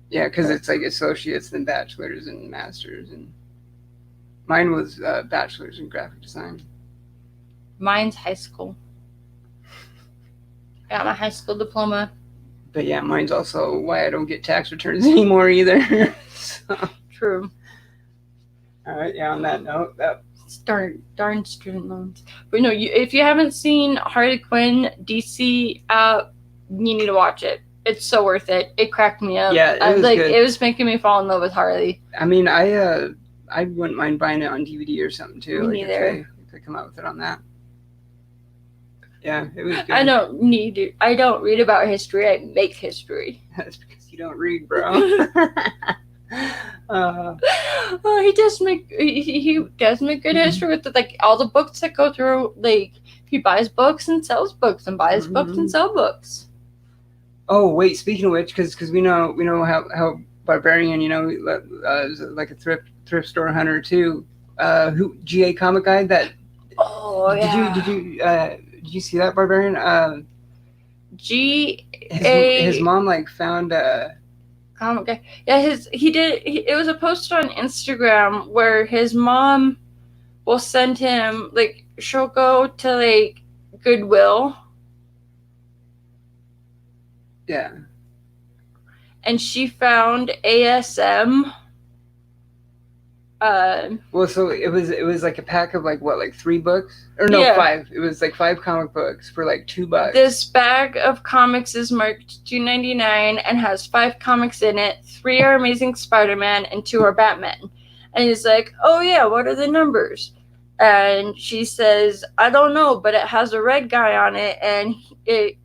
Yeah, because it's like associates, then bachelors and masters. And mine was bachelor's in graphic design. Mine's high school. I got my high school diploma. But yeah, mine's also why I don't get tax returns anymore either. So. True. All right, yeah, on that note, darn student loans. But no, if you haven't seen Harley Quinn DC, you need to watch it. It's so worth it. It cracked me up. Yeah, it was good. It was making me fall in love with Harley. I mean, I wouldn't mind buying it on DVD or something too. Me neither. If they come out with it on that. Yeah, it was good. I don't read about history. I make history. That's because you don't read, bro. He does make good history with like all the books that go through. Like he buys books and sells books and buys books and sells books. Oh wait, speaking of which, because we know how Barbarian, is like a thrift store hunter too. Who GA Comic Guide that? Oh yeah. Did you see that, Barbarian? His mom like found comic guy. Yeah, it was a post on Instagram where his mom will send him she'll go to like Goodwill. Yeah. And she found ASM. Well, so it was like a pack of like 3 books or no 5. It was like 5 comic books for like $2. This bag of comics is marked $2.99 and has 5 comics in it. 3 are Amazing Spider-Man and 2 are Batman. And he's like, "Oh yeah, what are the numbers?" And she says, "I don't know, but it has a red guy on it, and it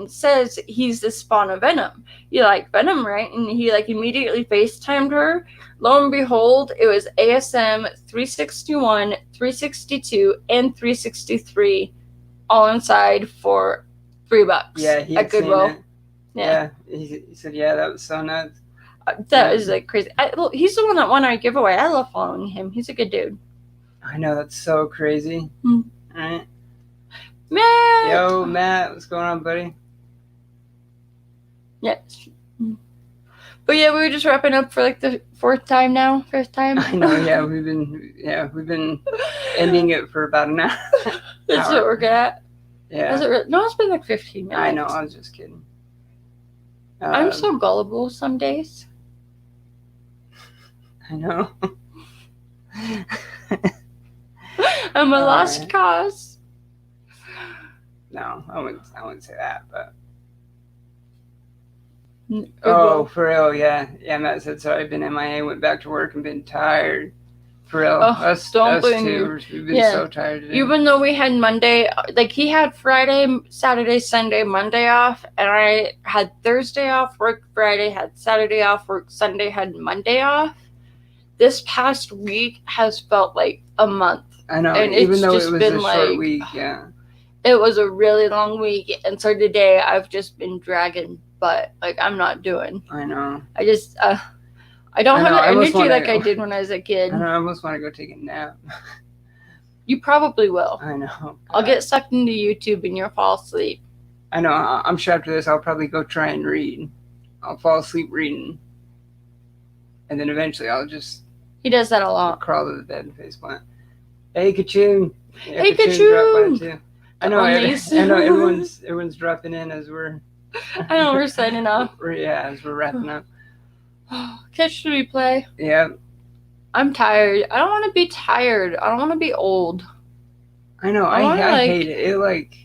says he's the spawn of Venom. You like Venom, right?" And he immediately FaceTimed her. Lo and behold, it was ASM 361, 362, and 363 all inside for $3. Yeah, he at Goodwill. Yeah, he said, yeah, that was so nuts. That is crazy. He's the one that won our giveaway. I love following him. He's a good dude. I know, that's so crazy. Right? Matt! Yo, Matt, what's going on, buddy? Yes. But yeah, we were just wrapping up for like the fifth time. I know, yeah, we've been ending it for about an hour. That's what we're good at. Yeah. No, it's been like 15 minutes. I know, I was just kidding. I'm so gullible some days. I know. I'm a lost cause. No, I wouldn't say that, but. For real, yeah. Yeah, Matt said so. I've been MIA, went back to work and been tired. For real. Us two, we've been so tired today. Even though we had Monday, like he had Friday, Saturday, Sunday, Monday off, and I had Thursday off, work Friday, had Saturday off, work Sunday, had Monday off. This past week has felt like a month. I know, and even though it was a short week, yeah. It was a really long week, and so today I've just been dragging butt. Like, I'm not doing. I know. I just, I don't have the energy like I did when I was a kid. I know, I almost want to go take a nap. You probably will. I know. I'll get sucked into YouTube and you'll fall asleep. I know. I'm sure after this I'll probably go try and read. I'll fall asleep reading. And then eventually I'll just... He does that a lot. Crawl to the bed and faceplant. Hey, Kachoon. Yeah, hey, Kachoon. I know everyone's dropping in as we're... I know we're signing off. As we're wrapping up. Catch the replay. Yeah. I'm tired. I don't want to be tired. I don't want to be old. I know. I hate it. It like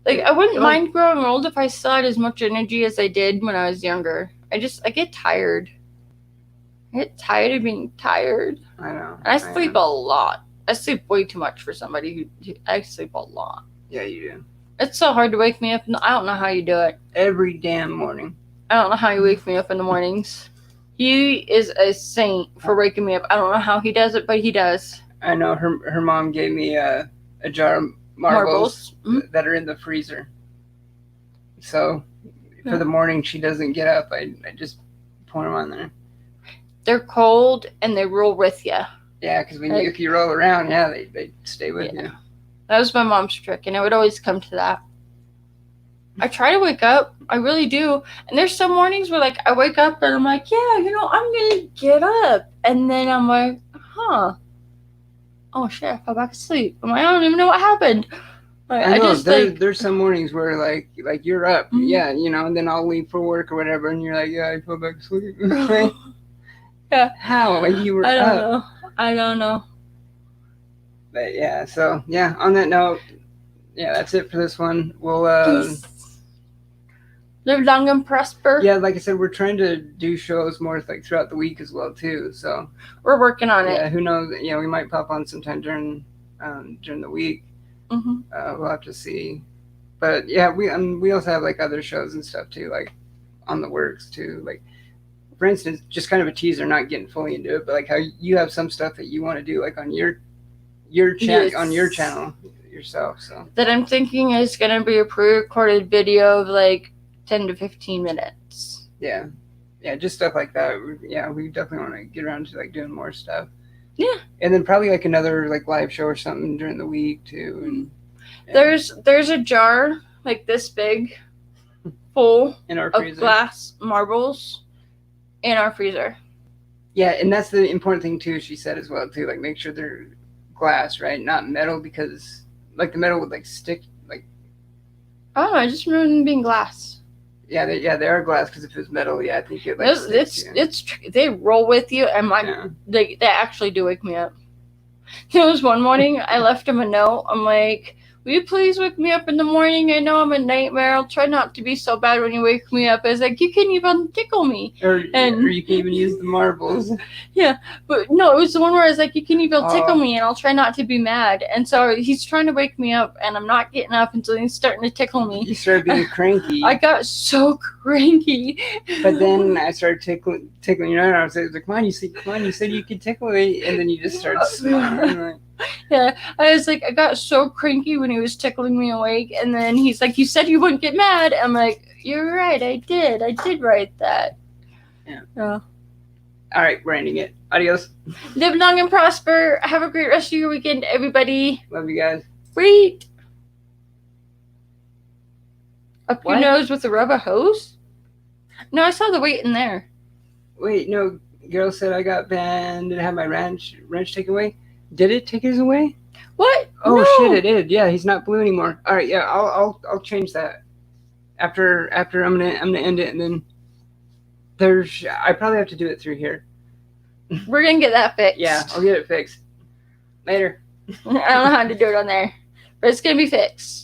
I wouldn't mind growing old if I still had as much energy as I did when I was younger. I get tired. I get tired of being tired. I know. And I sleep a lot. I sleep way too much for somebody who I sleep a lot. Yeah, you do. It's so hard to wake me up. I don't know how you do it. Every damn morning. I don't know how you wake me up in the mornings. He is a saint for waking me up. I don't know how he does it, but he does. I know her mom gave me a jar of marbles. That are in the freezer. So for the morning she doesn't get up, I just pour them on there. They're cold and they roll with you. Yeah, because if you roll around, they stay with you. That was my mom's trick, and it would always come to that. I try to wake up. I really do. And there's some mornings where, I wake up and I'm like, yeah, I'm going to get up. And then I'm like, oh, shit, I fell back asleep. I'm like, I don't even know what happened. I know. There's some mornings where, you're up. Mm-hmm. Yeah, and then I'll leave for work or whatever, and you're like, yeah, I fell back asleep. Yeah. How? You were up. I don't know. But yeah, so yeah, on that note, that's it for this one. We'll live long and prosper. Yeah, like I said, we're trying to do shows more throughout the week as well too. So we're working on it. Yeah, who knows? We might pop on sometime during the week. Mm-hmm. We'll have to see. But yeah, we also have other shows and stuff too, on the works too. For instance, just kind of a teaser, not getting fully into it, but how you have some stuff that you want to do on your on your channel yourself. So that I'm thinking is gonna be a pre-recorded video of 10 to 15 minutes. Yeah, just stuff like that. We definitely want to get around to doing more stuff. Yeah, and then probably another live show or something during the week too. And there's a jar this big, full in our freezer of glass marbles in our freezer. Yeah, and that's the important thing too. She said as well too. Make sure they're glass, right? Not metal, because the metal would stick. Oh, I just remember them being glass. Yeah, they are glass, because if it was metal, I think it it's they roll with you, and they actually do wake me up. There was one morning I left him a note. I'm like, will you please wake me up in the morning? I know I'm a nightmare. I'll try not to be so bad when you wake me up. I was like, you can even tickle me. Or you can even use the marbles. Yeah, but no, it was the one where I was like, you can even tickle me, and I'll try not to be mad. And so he's trying to wake me up, and I'm not getting up until he's starting to tickle me. You started being cranky. I got so cranky. But then I started tickling you, and I was like, come on, you said you could tickle me, and then you just started smiling. Yeah, I was like, I got so cranky when he was tickling me awake, and then he's like, you said you wouldn't get mad. I'm like, you're right, I did write that. Yeah. All right, we're ending it. Adios. Live long and prosper. Have a great rest of your weekend, everybody. Love you guys. Great. Up your nose with a rubber hose? No, I saw the weight in there. Wait, no. Girl said I got banned and had my wrench taken away. Did it take his away? What? Oh no. shit! It did. Yeah, he's not blue anymore. All right, yeah, I'll change that. After I'm gonna end it, and then I probably have to do it through here. We're gonna get that fixed. Yeah, I'll get it fixed later. I don't know how to do it on there, but it's gonna be fixed.